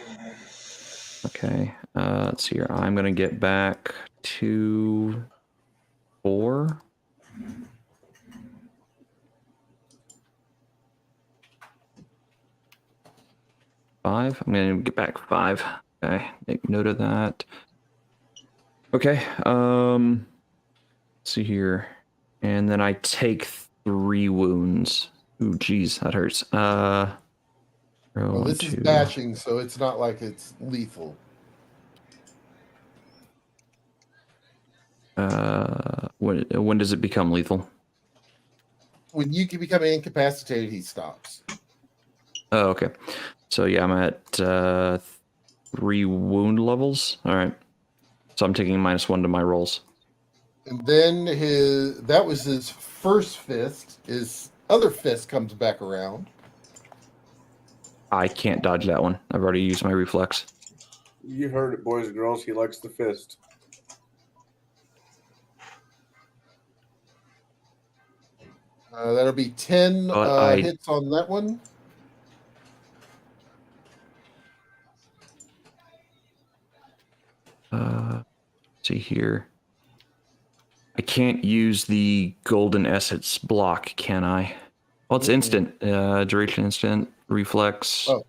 Okay. Let's see here. I'm gonna get back to 4. I'm gonna get back 5. Okay, make note of that. Okay. Let's see here, and then I take 3 wounds. Ooh, geez, that hurts. Well, this is bashing, so it's not like it's lethal. When does it become lethal? When you can become incapacitated, he stops. Oh, okay. So yeah, I'm at 3 wound levels. All right. So I'm taking -1 to my rolls. And then that was his first fist. His other fist comes back around. I can't dodge that one. I've already used my reflex. You heard it, boys and girls. He likes the fist. That'll be 10 hits on that one. See here. can't use the golden essence block, can I? Well, it's instant. Duration instant, reflex. Oh.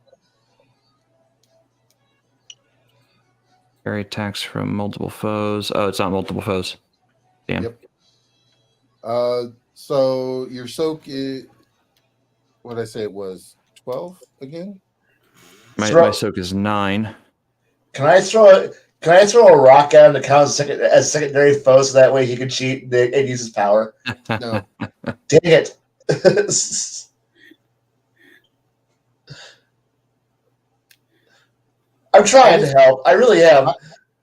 Parry attacks from multiple foes. Oh, it's not multiple foes. Damn. Yep. So your soak is, what did I say it was? 12 again? My soak is 9. Can I throw a rock at him to count as secondary foe so that way he can cheat and use his power? No. Dang it. I'm trying to help. I really am.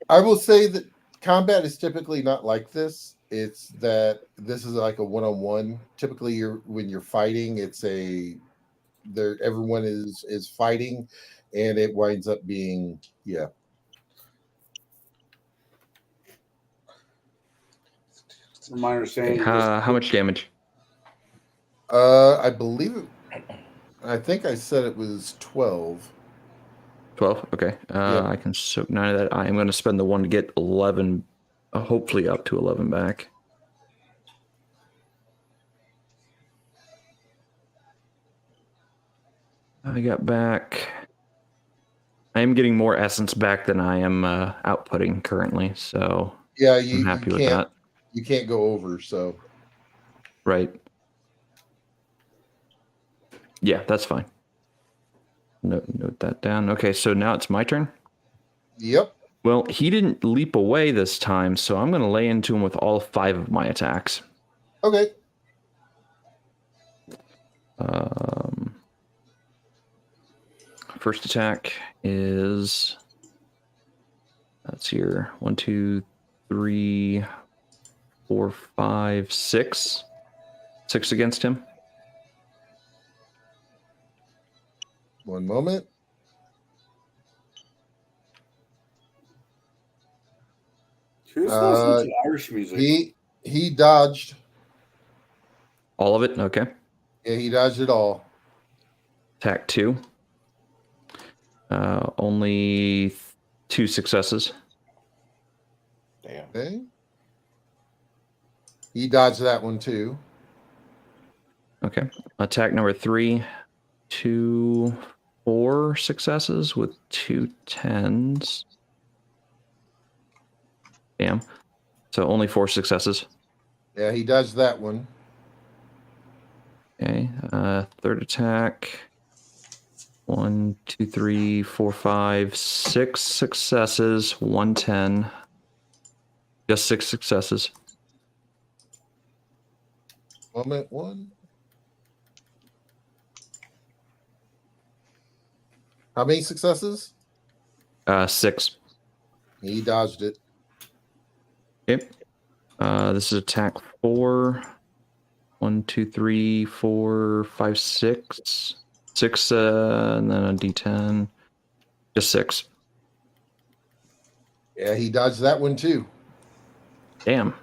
I will say that combat is typically not like this. It's that this is like a one-on-one. Typically, when you're fighting, everyone is fighting, and it winds up being From my understanding, How much damage? I think I said it was 12. 12. Okay. I can soak 9 of that. I am going to spend the 1 to get 11. Hopefully up to 11 back. I got back. I am getting more essence back than I am outputting currently, so Yeah, I'm happy with that. You can't go over, so Right. Yeah, that's fine. Note that down. Okay, so now it's my turn. yep. Well, he didn't leap away this time, so I'm going to lay into him with all 5 of my attacks. Okay. First attack is, that's here, 1, 2, 3, 4, 5, 6. 6 against him. One moment. who's listening to Irish music? He dodged. All of it? Okay. Yeah, he dodged it all. Attack 2. Only 2 successes. Damn. Okay. He dodged that one too. Okay. Attack number 3. 2, 4 successes with 2 10s. Damn. So only 4 successes. Yeah, he dodged that one. Okay. Third attack. 1, 2, 3, 4, 5, 6 successes. 1 10. Just 6 successes. Moment one. How many successes? 6. He dodged it. Okay. This is attack 4. 1, 2, 3, 4, 5, 6. 6, and then a D10. Just 6. Yeah, he dodged that one too. Damn.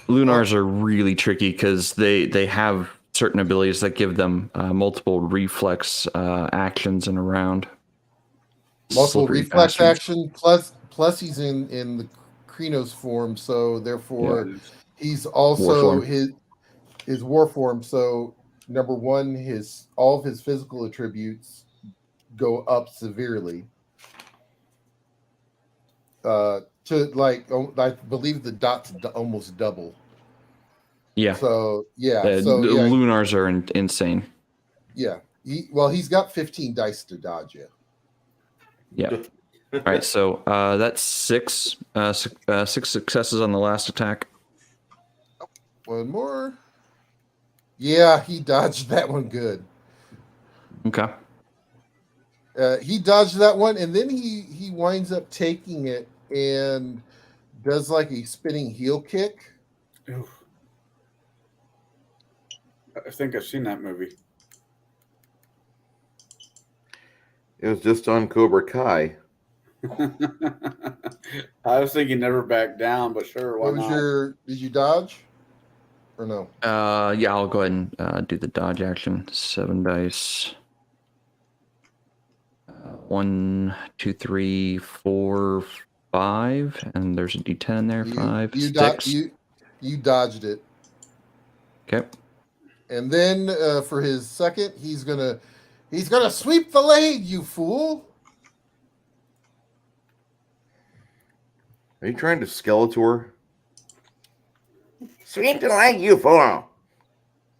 Lunars are really tricky because they have certain abilities that give them multiple reflex actions in a round. Multiple Slippery reflex bastards. action plus he's in the Krenos form, so therefore he's also Warform. his war form. So number one, all of his physical attributes go up severely. To I believe the dots almost double. Yeah. So yeah. Lunars are insane. Yeah. He's got 15 dice to dodge it. Yeah. All right. So that's 6. 6 successes on the last attack. One more. Yeah, he dodged that one good. Okay. He dodged that one, and then he winds up taking it and does like a spinning heel kick. Oof. I think I've seen that movie. It was just on Cobra Kai. I was thinking never back down, but sure, why not? Did you dodge or no? Yeah, I'll go ahead and do the dodge action. 7 dice. 1, 2, 3, 4, 5, and there's a D10 in there. 5, 6. You dodged it. Okay. And then for his second, he's gonna sweep the leg, you fool. Are you trying to Skeletor? Sweep the leg, you fool!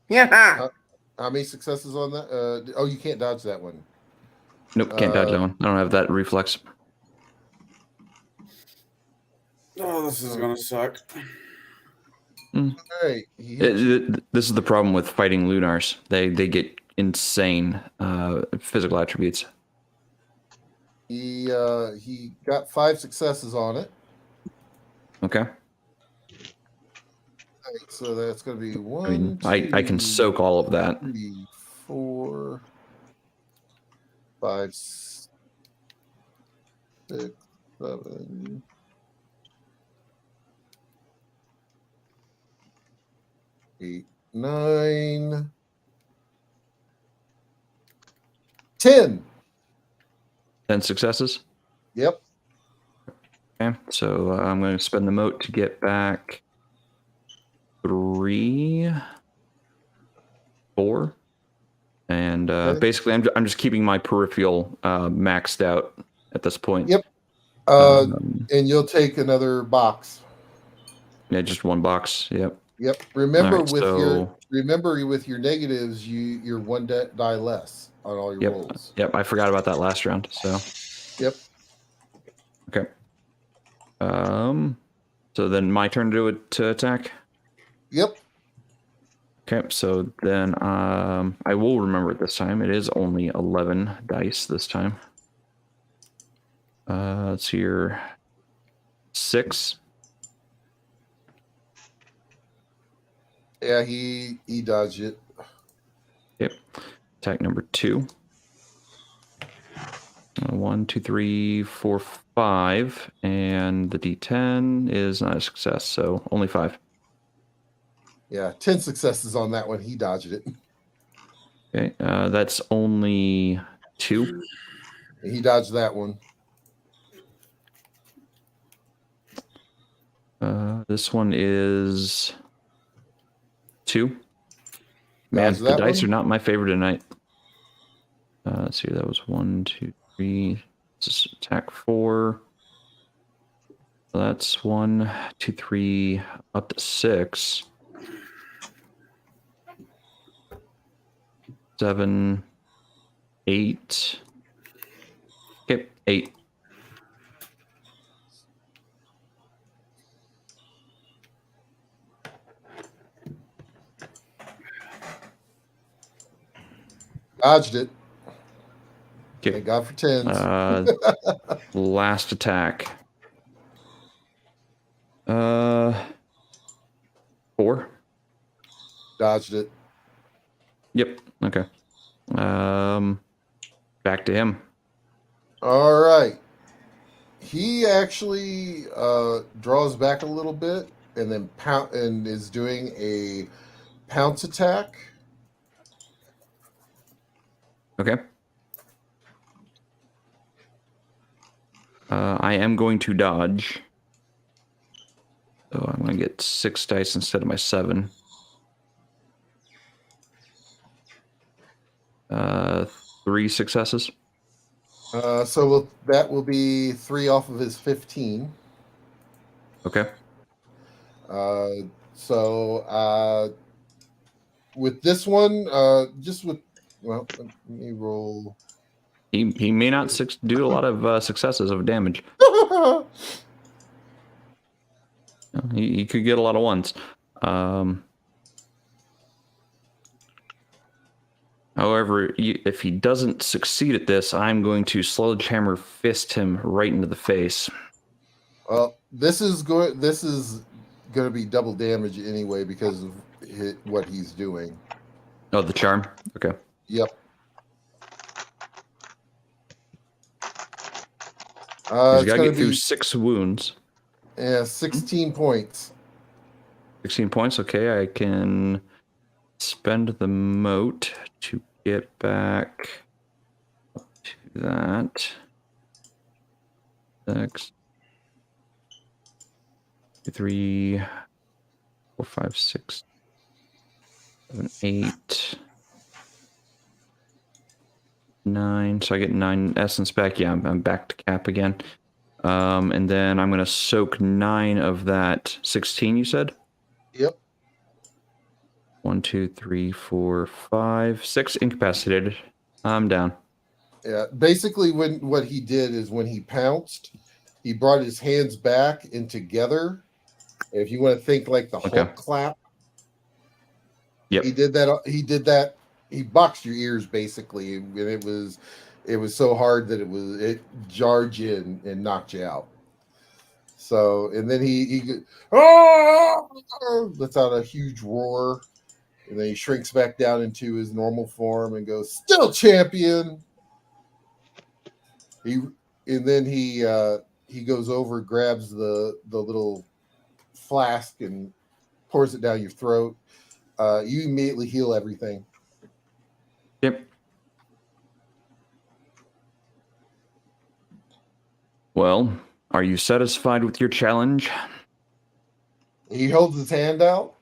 Yeah. How many successes on that? Oh, you can't dodge that one. Nope, can't dodge that one. I don't have that reflex. Oh, this is gonna suck. All right. This is the problem with fighting Lunars. They get insane physical attributes. He got 5 successes on it. Okay. All right, so that's going to be 1. I mean, I can soak all of that. 3, 4, 5, 6, 7, 8, 9, 10. 10 successes. Yep. Okay, so I'm going to spend the moat to get back 3, 4, and Okay. basically I'm just keeping my peripheral maxed out at this point. Yep. And you'll take another box. Yeah, just one box. Yep. Yep. Remember All right, with your negatives, you're 1 die less on all your rolls. Yep. I forgot about that last round. So. Yep. Okay. So then my turn to attack. Yep. Okay, so then I will remember it this time. It is only 11 dice this time. Let's see here. 6. Yeah, he dodged it. Yep. Attack number 2. 1, 2, 3, 4, 5, and the D10 is not a success, so only 5. Yeah, 10 successes on that one. He dodged it. Okay, that's only 2. He dodged that one. This one is 2. Man, Dodge the that dice one. are not my favorite tonight. Let's see, that was 1, 2, 3. This is attack 4. So that's 1, 2, 3, up to 6. 7, 8. Okay, 8. Dodged it. Okay. Thank God for 10s. Last attack. 4. Dodged it. Yep. Okay. Back to him. All right. He actually draws back a little bit and then is doing a pounce attack. Okay. I am going to dodge. So I'm going to get 6 dice instead of my 7. 3 successes. So that will be 3 off of his 15. Okay. With this one, let me roll. He may not do a lot of successes of damage. He could get a lot of ones. However, if he doesn't succeed at this, I'm going to sledgehammer fist him right into the face. Well, this is going to be double damage anyway because of what he's doing. Oh, the charm? Okay. Yep. He's got to get be through 6 wounds. Yeah, 16 points. 16 points. Okay, I can spend the moat to get back up to that. 6, 3, 4, 5, 6, 7, 8, 9. So I get 9 essence back. Yeah, I'm back to cap again. And then I'm going to soak 9 of that 16, you said? Yep. 1, 2, 3, 4, 5, 6 incapacitated. I'm down. Yeah. Basically, what he did is when he pounced, he brought his hands back and together. If you want to think like the Hulk clap, Yep. he did that. He did that. He boxed your ears basically, and it was so hard that it jarred you and knocked you out. So, and then he lets out a huge roar, and then he shrinks back down into his normal form and goes, "Still champion." And then he goes over, grabs the little flask and pours it down your throat. You immediately heal everything. Yep. Well, are you satisfied with your challenge? He holds his hand out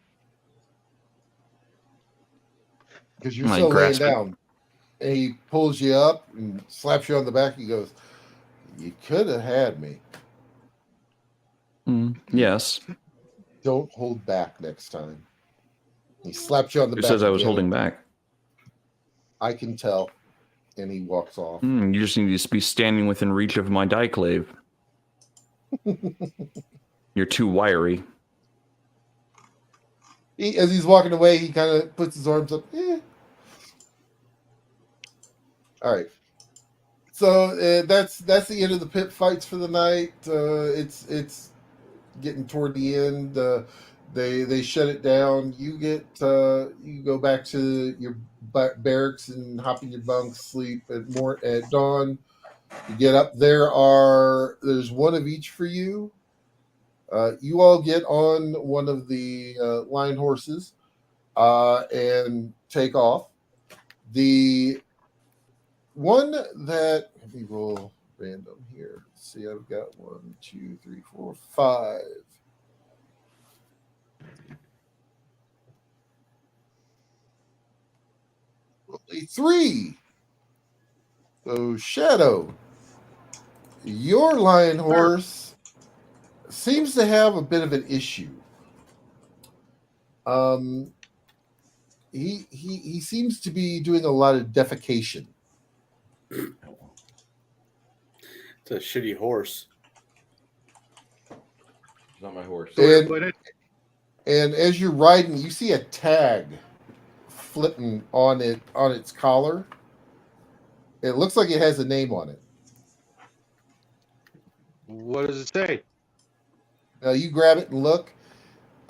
because you're I still laying grasp it. down. And he pulls you up and slaps you on the back. He goes, "You could have had me. Yes. Don't hold back next time." He slaps you on the Who back. says I was again. holding back? I can tell. And he walks off. You just need to be standing within reach of my diclave. You're too wiry. As he's walking away, he kind of puts his arms up. All right. So that's the end of the pit fights for the night. It's getting toward the end. They shut it down. You go back to your barracks and hop in your bunks, sleep at dawn. You get up. There's one of each for you. You all get on one of the line horses and take off. The one that, let me roll random here. Let's see, I've got 1, 2, 3, 4, 5. Only 3. So Shadow, your lion horse seems to have a bit of an issue. He seems to be doing a lot of defecation. It's a shitty horse. It's not my horse. And as you're riding, you see a tag flipping on its collar. It looks like it has a name on it. What does it say? You grab it and look.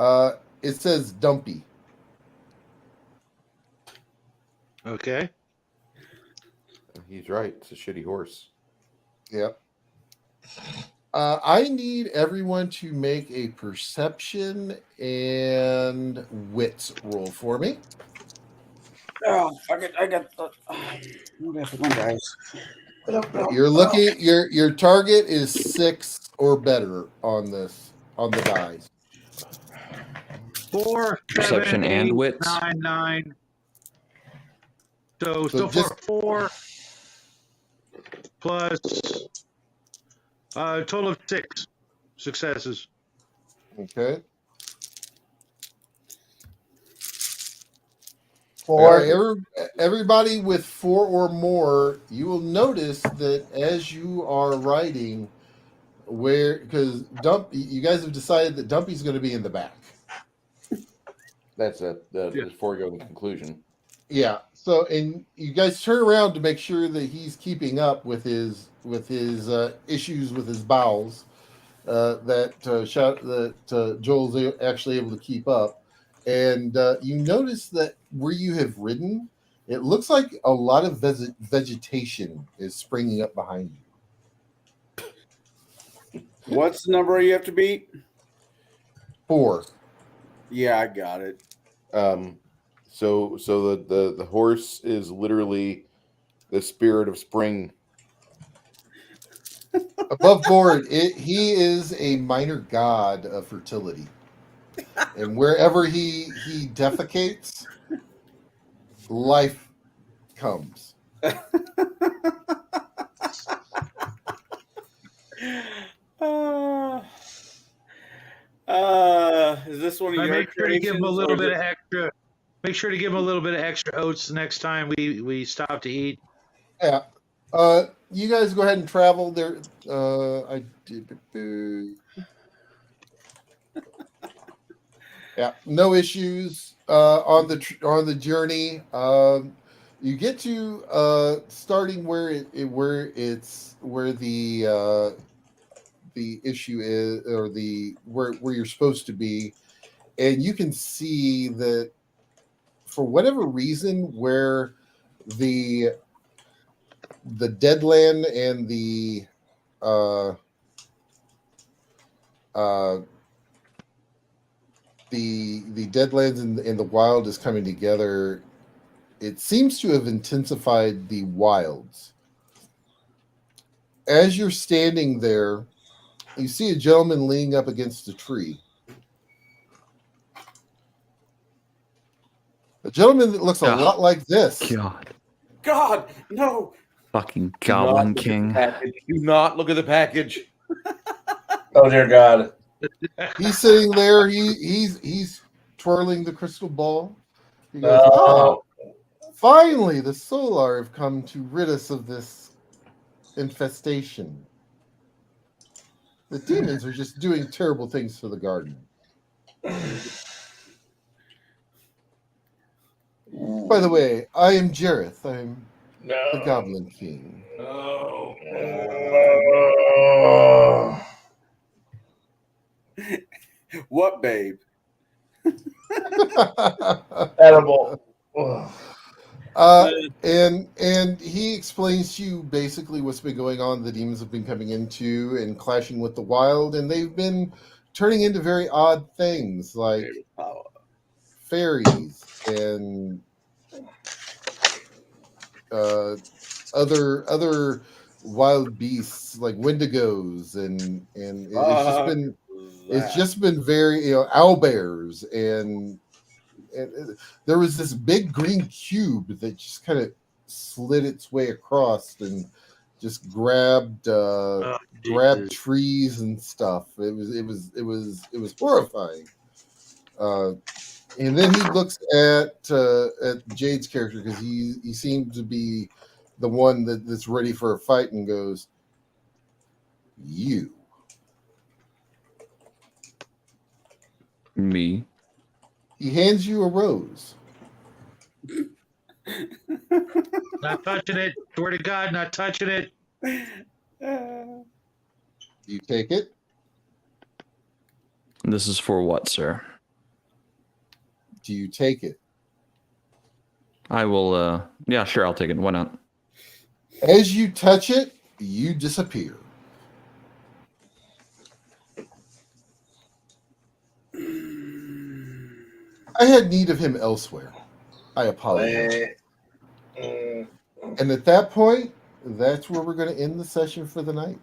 It says Dumpy. Okay. He's right. It's a shitty horse. Yep. I need everyone to make a perception and wits roll for me. Oh, I got the guys. You're looking. Your target is 6 or better on the dice. 4, Perception 7, and 8, wits. 9, 9. So just- 4 plus a total of 6 successes. Okay. 4. Everybody with 4 or more, you will notice that as you are riding, because you guys have decided that Dumpy's going to be in the back. That's the foregone conclusion. Yeah. So, and you guys turn around to make sure that he's keeping up with his issues with his bowels. That Joel's actually able to keep up, and you notice that where you have ridden, it looks like a lot of vegetation is springing up behind you. What's the number you have to beat? 4. Yeah, I got it. So the horse is literally the spirit of spring. Above board, he is a minor god of fertility. And wherever he defecates, life comes. Is this one of I your make sure to give him a creations, little or bit is of it- extra. Make sure to give him a little bit of extra oats next time we stop to eat. Yeah. You guys go ahead and travel there. I did. Yeah, no issues on the journey. You get to starting where the issue is, or where you're supposed to be, and you can see that for whatever reason where the deadland and the uh, the deadlands and the wild is coming together. It seems to have intensified the wilds. As you're standing there, you see a gentleman leaning up against a tree. A gentleman that looks a lot like this. God. God, no. Fucking Do not Goblin look at the King. package. Do not look at the package. Oh dear God. He's sitting there. He's twirling the crystal ball. He goes, No. finally, the Solar have come to rid us of this infestation. The demons are just doing terrible things to the garden. By the way, I am Jareth. I'm the Goblin King. Oh. What, babe? Edible. And he explains to you basically what's been going on. The demons have been coming into and clashing with the wild, and they've been turning into very odd things like fairies and other wild beasts like wendigos, and it's just been very, owlbears, and there was this big green cube that just kind of slid its way across and just grabbed trees and stuff. It was horrifying. And then he looks at Jade's character, because he seemed to be the one that's ready for a fight, and goes, "You." Me. He hands you a rose. Not touching it. Swear to God, not touching it. You take it. This is for what, sir? Do you take it? I will, yeah, sure, I'll take it. Why not? As you touch it, you disappear. I had need of him elsewhere. I apologize. And at that point, that's where we're going to end the session for the night.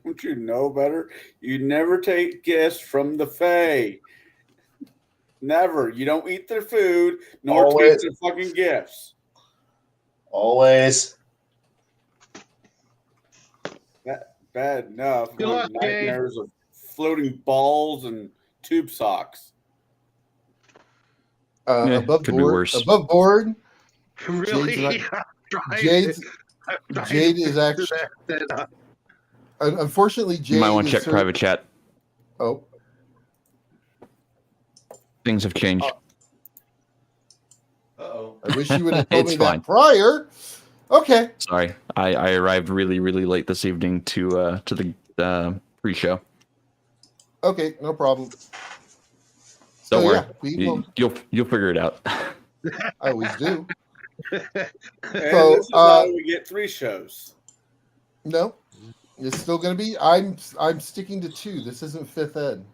Don't you know better? You never take gifts from the Fae. Never. You don't eat their food, nor take their fucking gifts. Always. Bad enough. Good luck, Nightmares of floating balls and tube socks. Yeah, Above could be board. worse. Above board. Really? Jade is actually. Unfortunately, Jade. You might want to is check private chat. Oh. Things have changed. Uh-oh. I wish you would have told It's me fine. that prior. Okay. Sorry, I arrived really, really late this evening to the pre-show. Okay, no problem. Don't worry, Yeah, you'll figure it out. I always do. And So, this is how we get 3 shows. No, it's still going to be. I'm sticking to 2. This isn't fifth ed.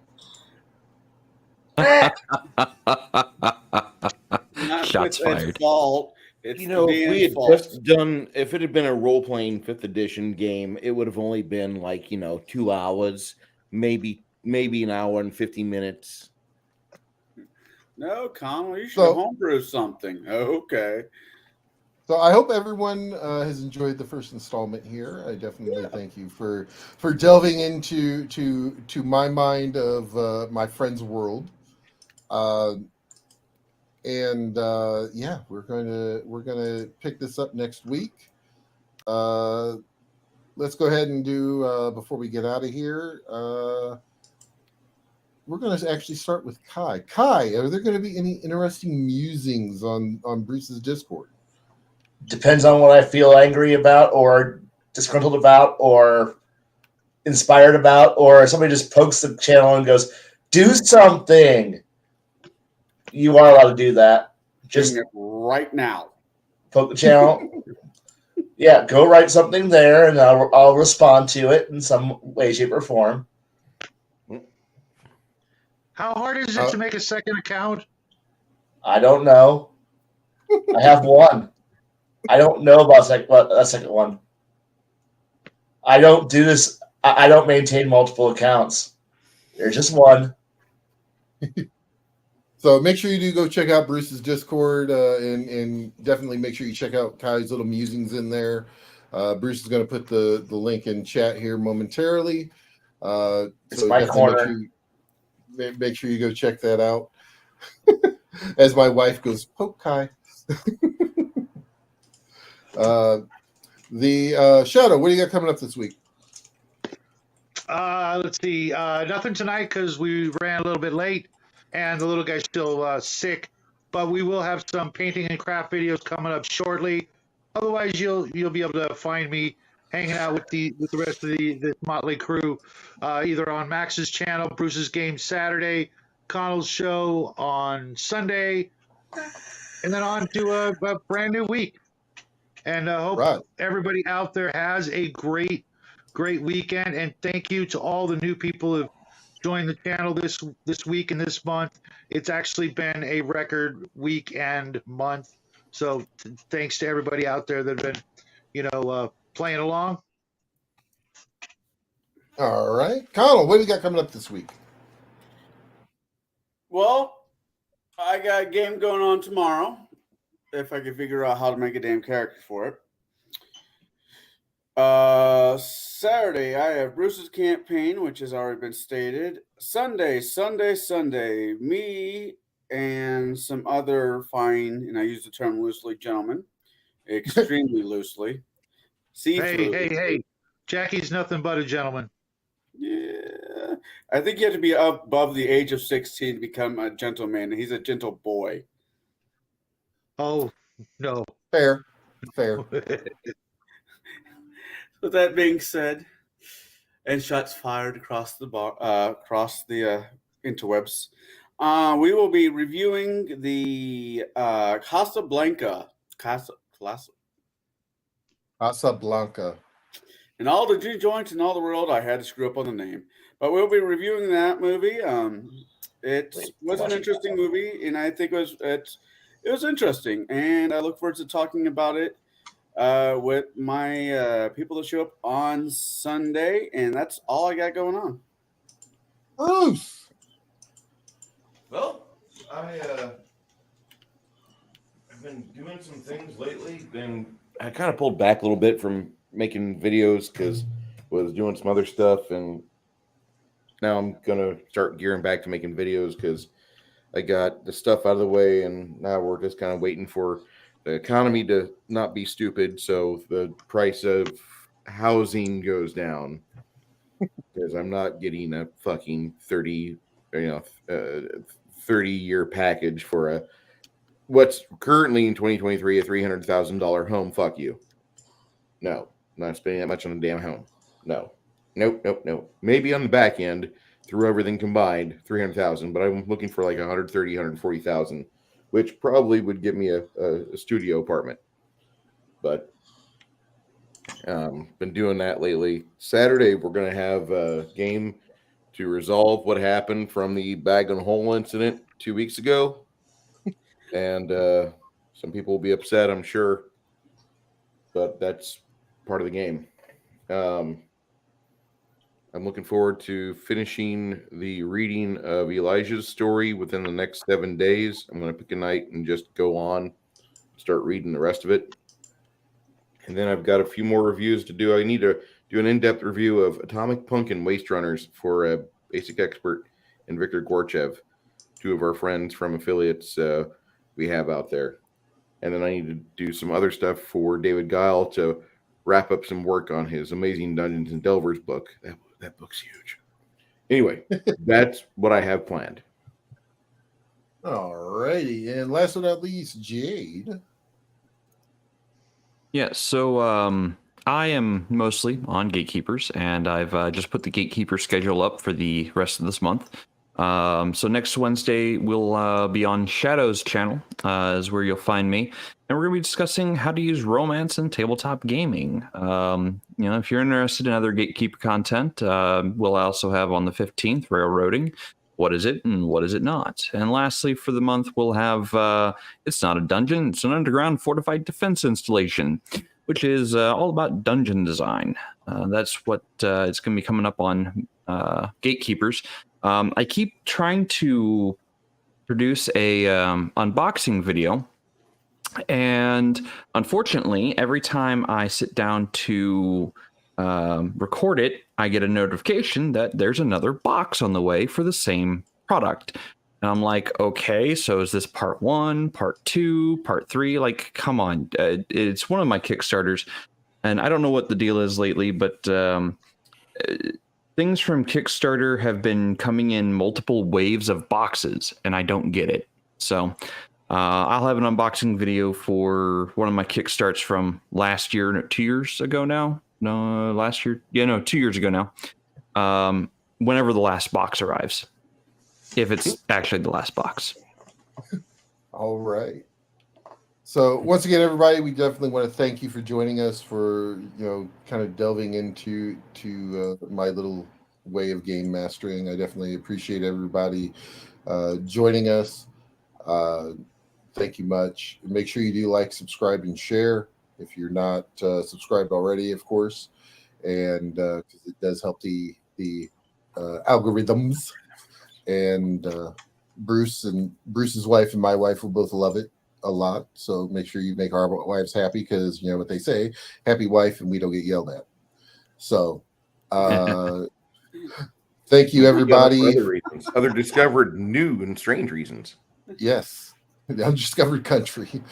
Not Shots with Ed's fired. fault. It's If we Dan's had fault. just done, if it had been a role playing 5th edition game, it would have only been like 2 hours, maybe maybe an hour and 50 minutes. No, Connell, you should So- homebrew something. Okay. So I hope everyone has enjoyed the first installment here. I definitely thank you for delving into to my mind of my friend's world, and yeah, we're gonna pick this up next week. Let's go ahead and do before we get out of here. We're going to actually start with Kai. Kai, are there going to be any interesting musings on Bruce's Discord? Depends on what I feel angry about, or disgruntled about, or inspired about, or somebody just pokes the channel and goes, "Do something." You are allowed to do that. Just Doing it right now. poke the channel. Yeah, go write something there, and I'll respond to it in some way, shape, or form. How hard is it to make a second account? I don't know. I have one. I don't know about a second one. I don't do this. I don't maintain multiple accounts. There's just one. So make sure you do go check out Bruce's Discord, and definitely make sure you check out Kai's little musings in there. Bruce is going to put the link in chat here momentarily. It's my corner. Make sure you go check that out. As my wife goes, poke Kai. The Shadow, what do you got coming up this week? Let's see. Nothing tonight because we ran a little bit late, and the little guy's still sick. But we will have some painting and craft videos coming up shortly. Otherwise, you'll be able to find me hanging out with the rest of the motley crew, either on Max's channel, Bruce's Game Saturday, Connell's show on Sunday, and then on to a brand new week. And I hope everybody out there has a great weekend. And thank you to all the new people who have joined the channel this week and this month. It's actually been a record week and month. So thanks to everybody out there that have been, playing along. All right. Connell, what do you got coming up this week? Well, I got a game going on tomorrow. If I can figure out how to make a damn character for it. Saturday, I have Bruce's Campaign, which has already been stated. Sunday, me and some other fine, and I use the term loosely, gentlemen, extremely loosely. Hey, Jackie's nothing but a gentleman. Yeah, I think you have to be above the age of 16 to become a gentleman. He's a gentle boy. Oh, no. Fair. With that being said, and shots fired across the interwebs, we will be reviewing the Casablanca. And all the G joints in all the world, I had to screw up on the name. But we'll be reviewing that movie. It was an interesting movie, and I think it was interesting. And I look forward to talking about it with my people that show up on Sunday. And that's all I got going on. Bruce! Well, I've been doing some things lately. I kind of pulled back a little bit from making videos because I was doing some other stuff, and now I'm gonna start gearing back to making videos because I got the stuff out of the way, and now we're just kind of waiting for the economy to not be stupid, so the price of housing goes down because I'm not getting a fucking 30-year package for what's currently in 2023 a $300,000 home. Fuck you. No, I'm not spending that much on a damn home. No. Nope. Maybe on the back end, through everything combined, 300,000, but I'm looking for like 130, 140,000, which probably would give me a studio apartment. But been doing that lately. Saturday, we're going to have a game to resolve what happened from the bag and hole incident 2 weeks ago. And some people will be upset, I'm sure, but that's part of the game. I'm looking forward to finishing the reading of Elijah's story within the next 7 days. I'm going to pick a night and just go on, start reading the rest of it. And then I've got a few more reviews to do. I need to do an in-depth review of Atomic Punk and Waste Runners for a basic expert and Victor Gorchev, two of our friends from affiliates we have out there. And then I need to do some other stuff for David Guile to wrap up some work on his amazing Dungeons and Delvers book. That book's huge. Anyway, that's what I have planned. All righty. And last but not least, Jade. Yeah, so I am mostly on Gatekeepers, and I've just put the Gatekeeper schedule up for the rest of this month. So next Wednesday, we'll be on Shadow's channel, is where you'll find me. And we're going to be discussing how to use romance in tabletop gaming. If you're interested in other Gatekeeper content, we'll also have on the 15th, Railroading. What is it and what is it not? And lastly, for the month, we'll have It's Not a Dungeon, It's an Underground Fortified Defense Installation, which is all about dungeon design. That's what it's going to be coming up on Gatekeepers. I keep trying to produce a unboxing video, and unfortunately, every time I sit down to record it, I get a notification that there's another box on the way for the same product. And I'm like, okay, so is this part 1, part 2, part 3? Like, come on. It's one of my Kickstarters, and I don't know what the deal is lately, but things from Kickstarter have been coming in multiple waves of boxes, and I don't get it. So I'll have an unboxing video for one of my Kickstarts from last year, 2 years ago now. No, last year. Yeah, no, 2 years ago now. Whenever the last box arrives. If it's actually the last box. All right. So once again, everybody, we definitely want to thank you for joining us for, kind of delving into my little way of game mastering. I definitely appreciate everybody joining us. Thank you much. Make sure you do like, subscribe, and share if you're not subscribed already, of course, and because it does help the algorithms. And Bruce's wife and my wife will both love it a lot. So make sure you make our wives happy, because you know what they say: happy wife, and we don't get yelled at. So thank you, everybody. Other reasons, other discovered new and strange reasons. Yes, the undiscovered country.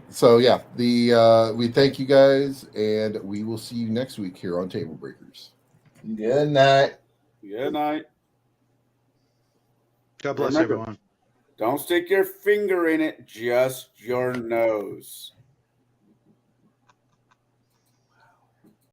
So yeah, we thank you guys, and we will see you next week here on Tablebreakers. Good night. Good night. God bless Remember, everyone. Don't stick your finger in it, just your nose.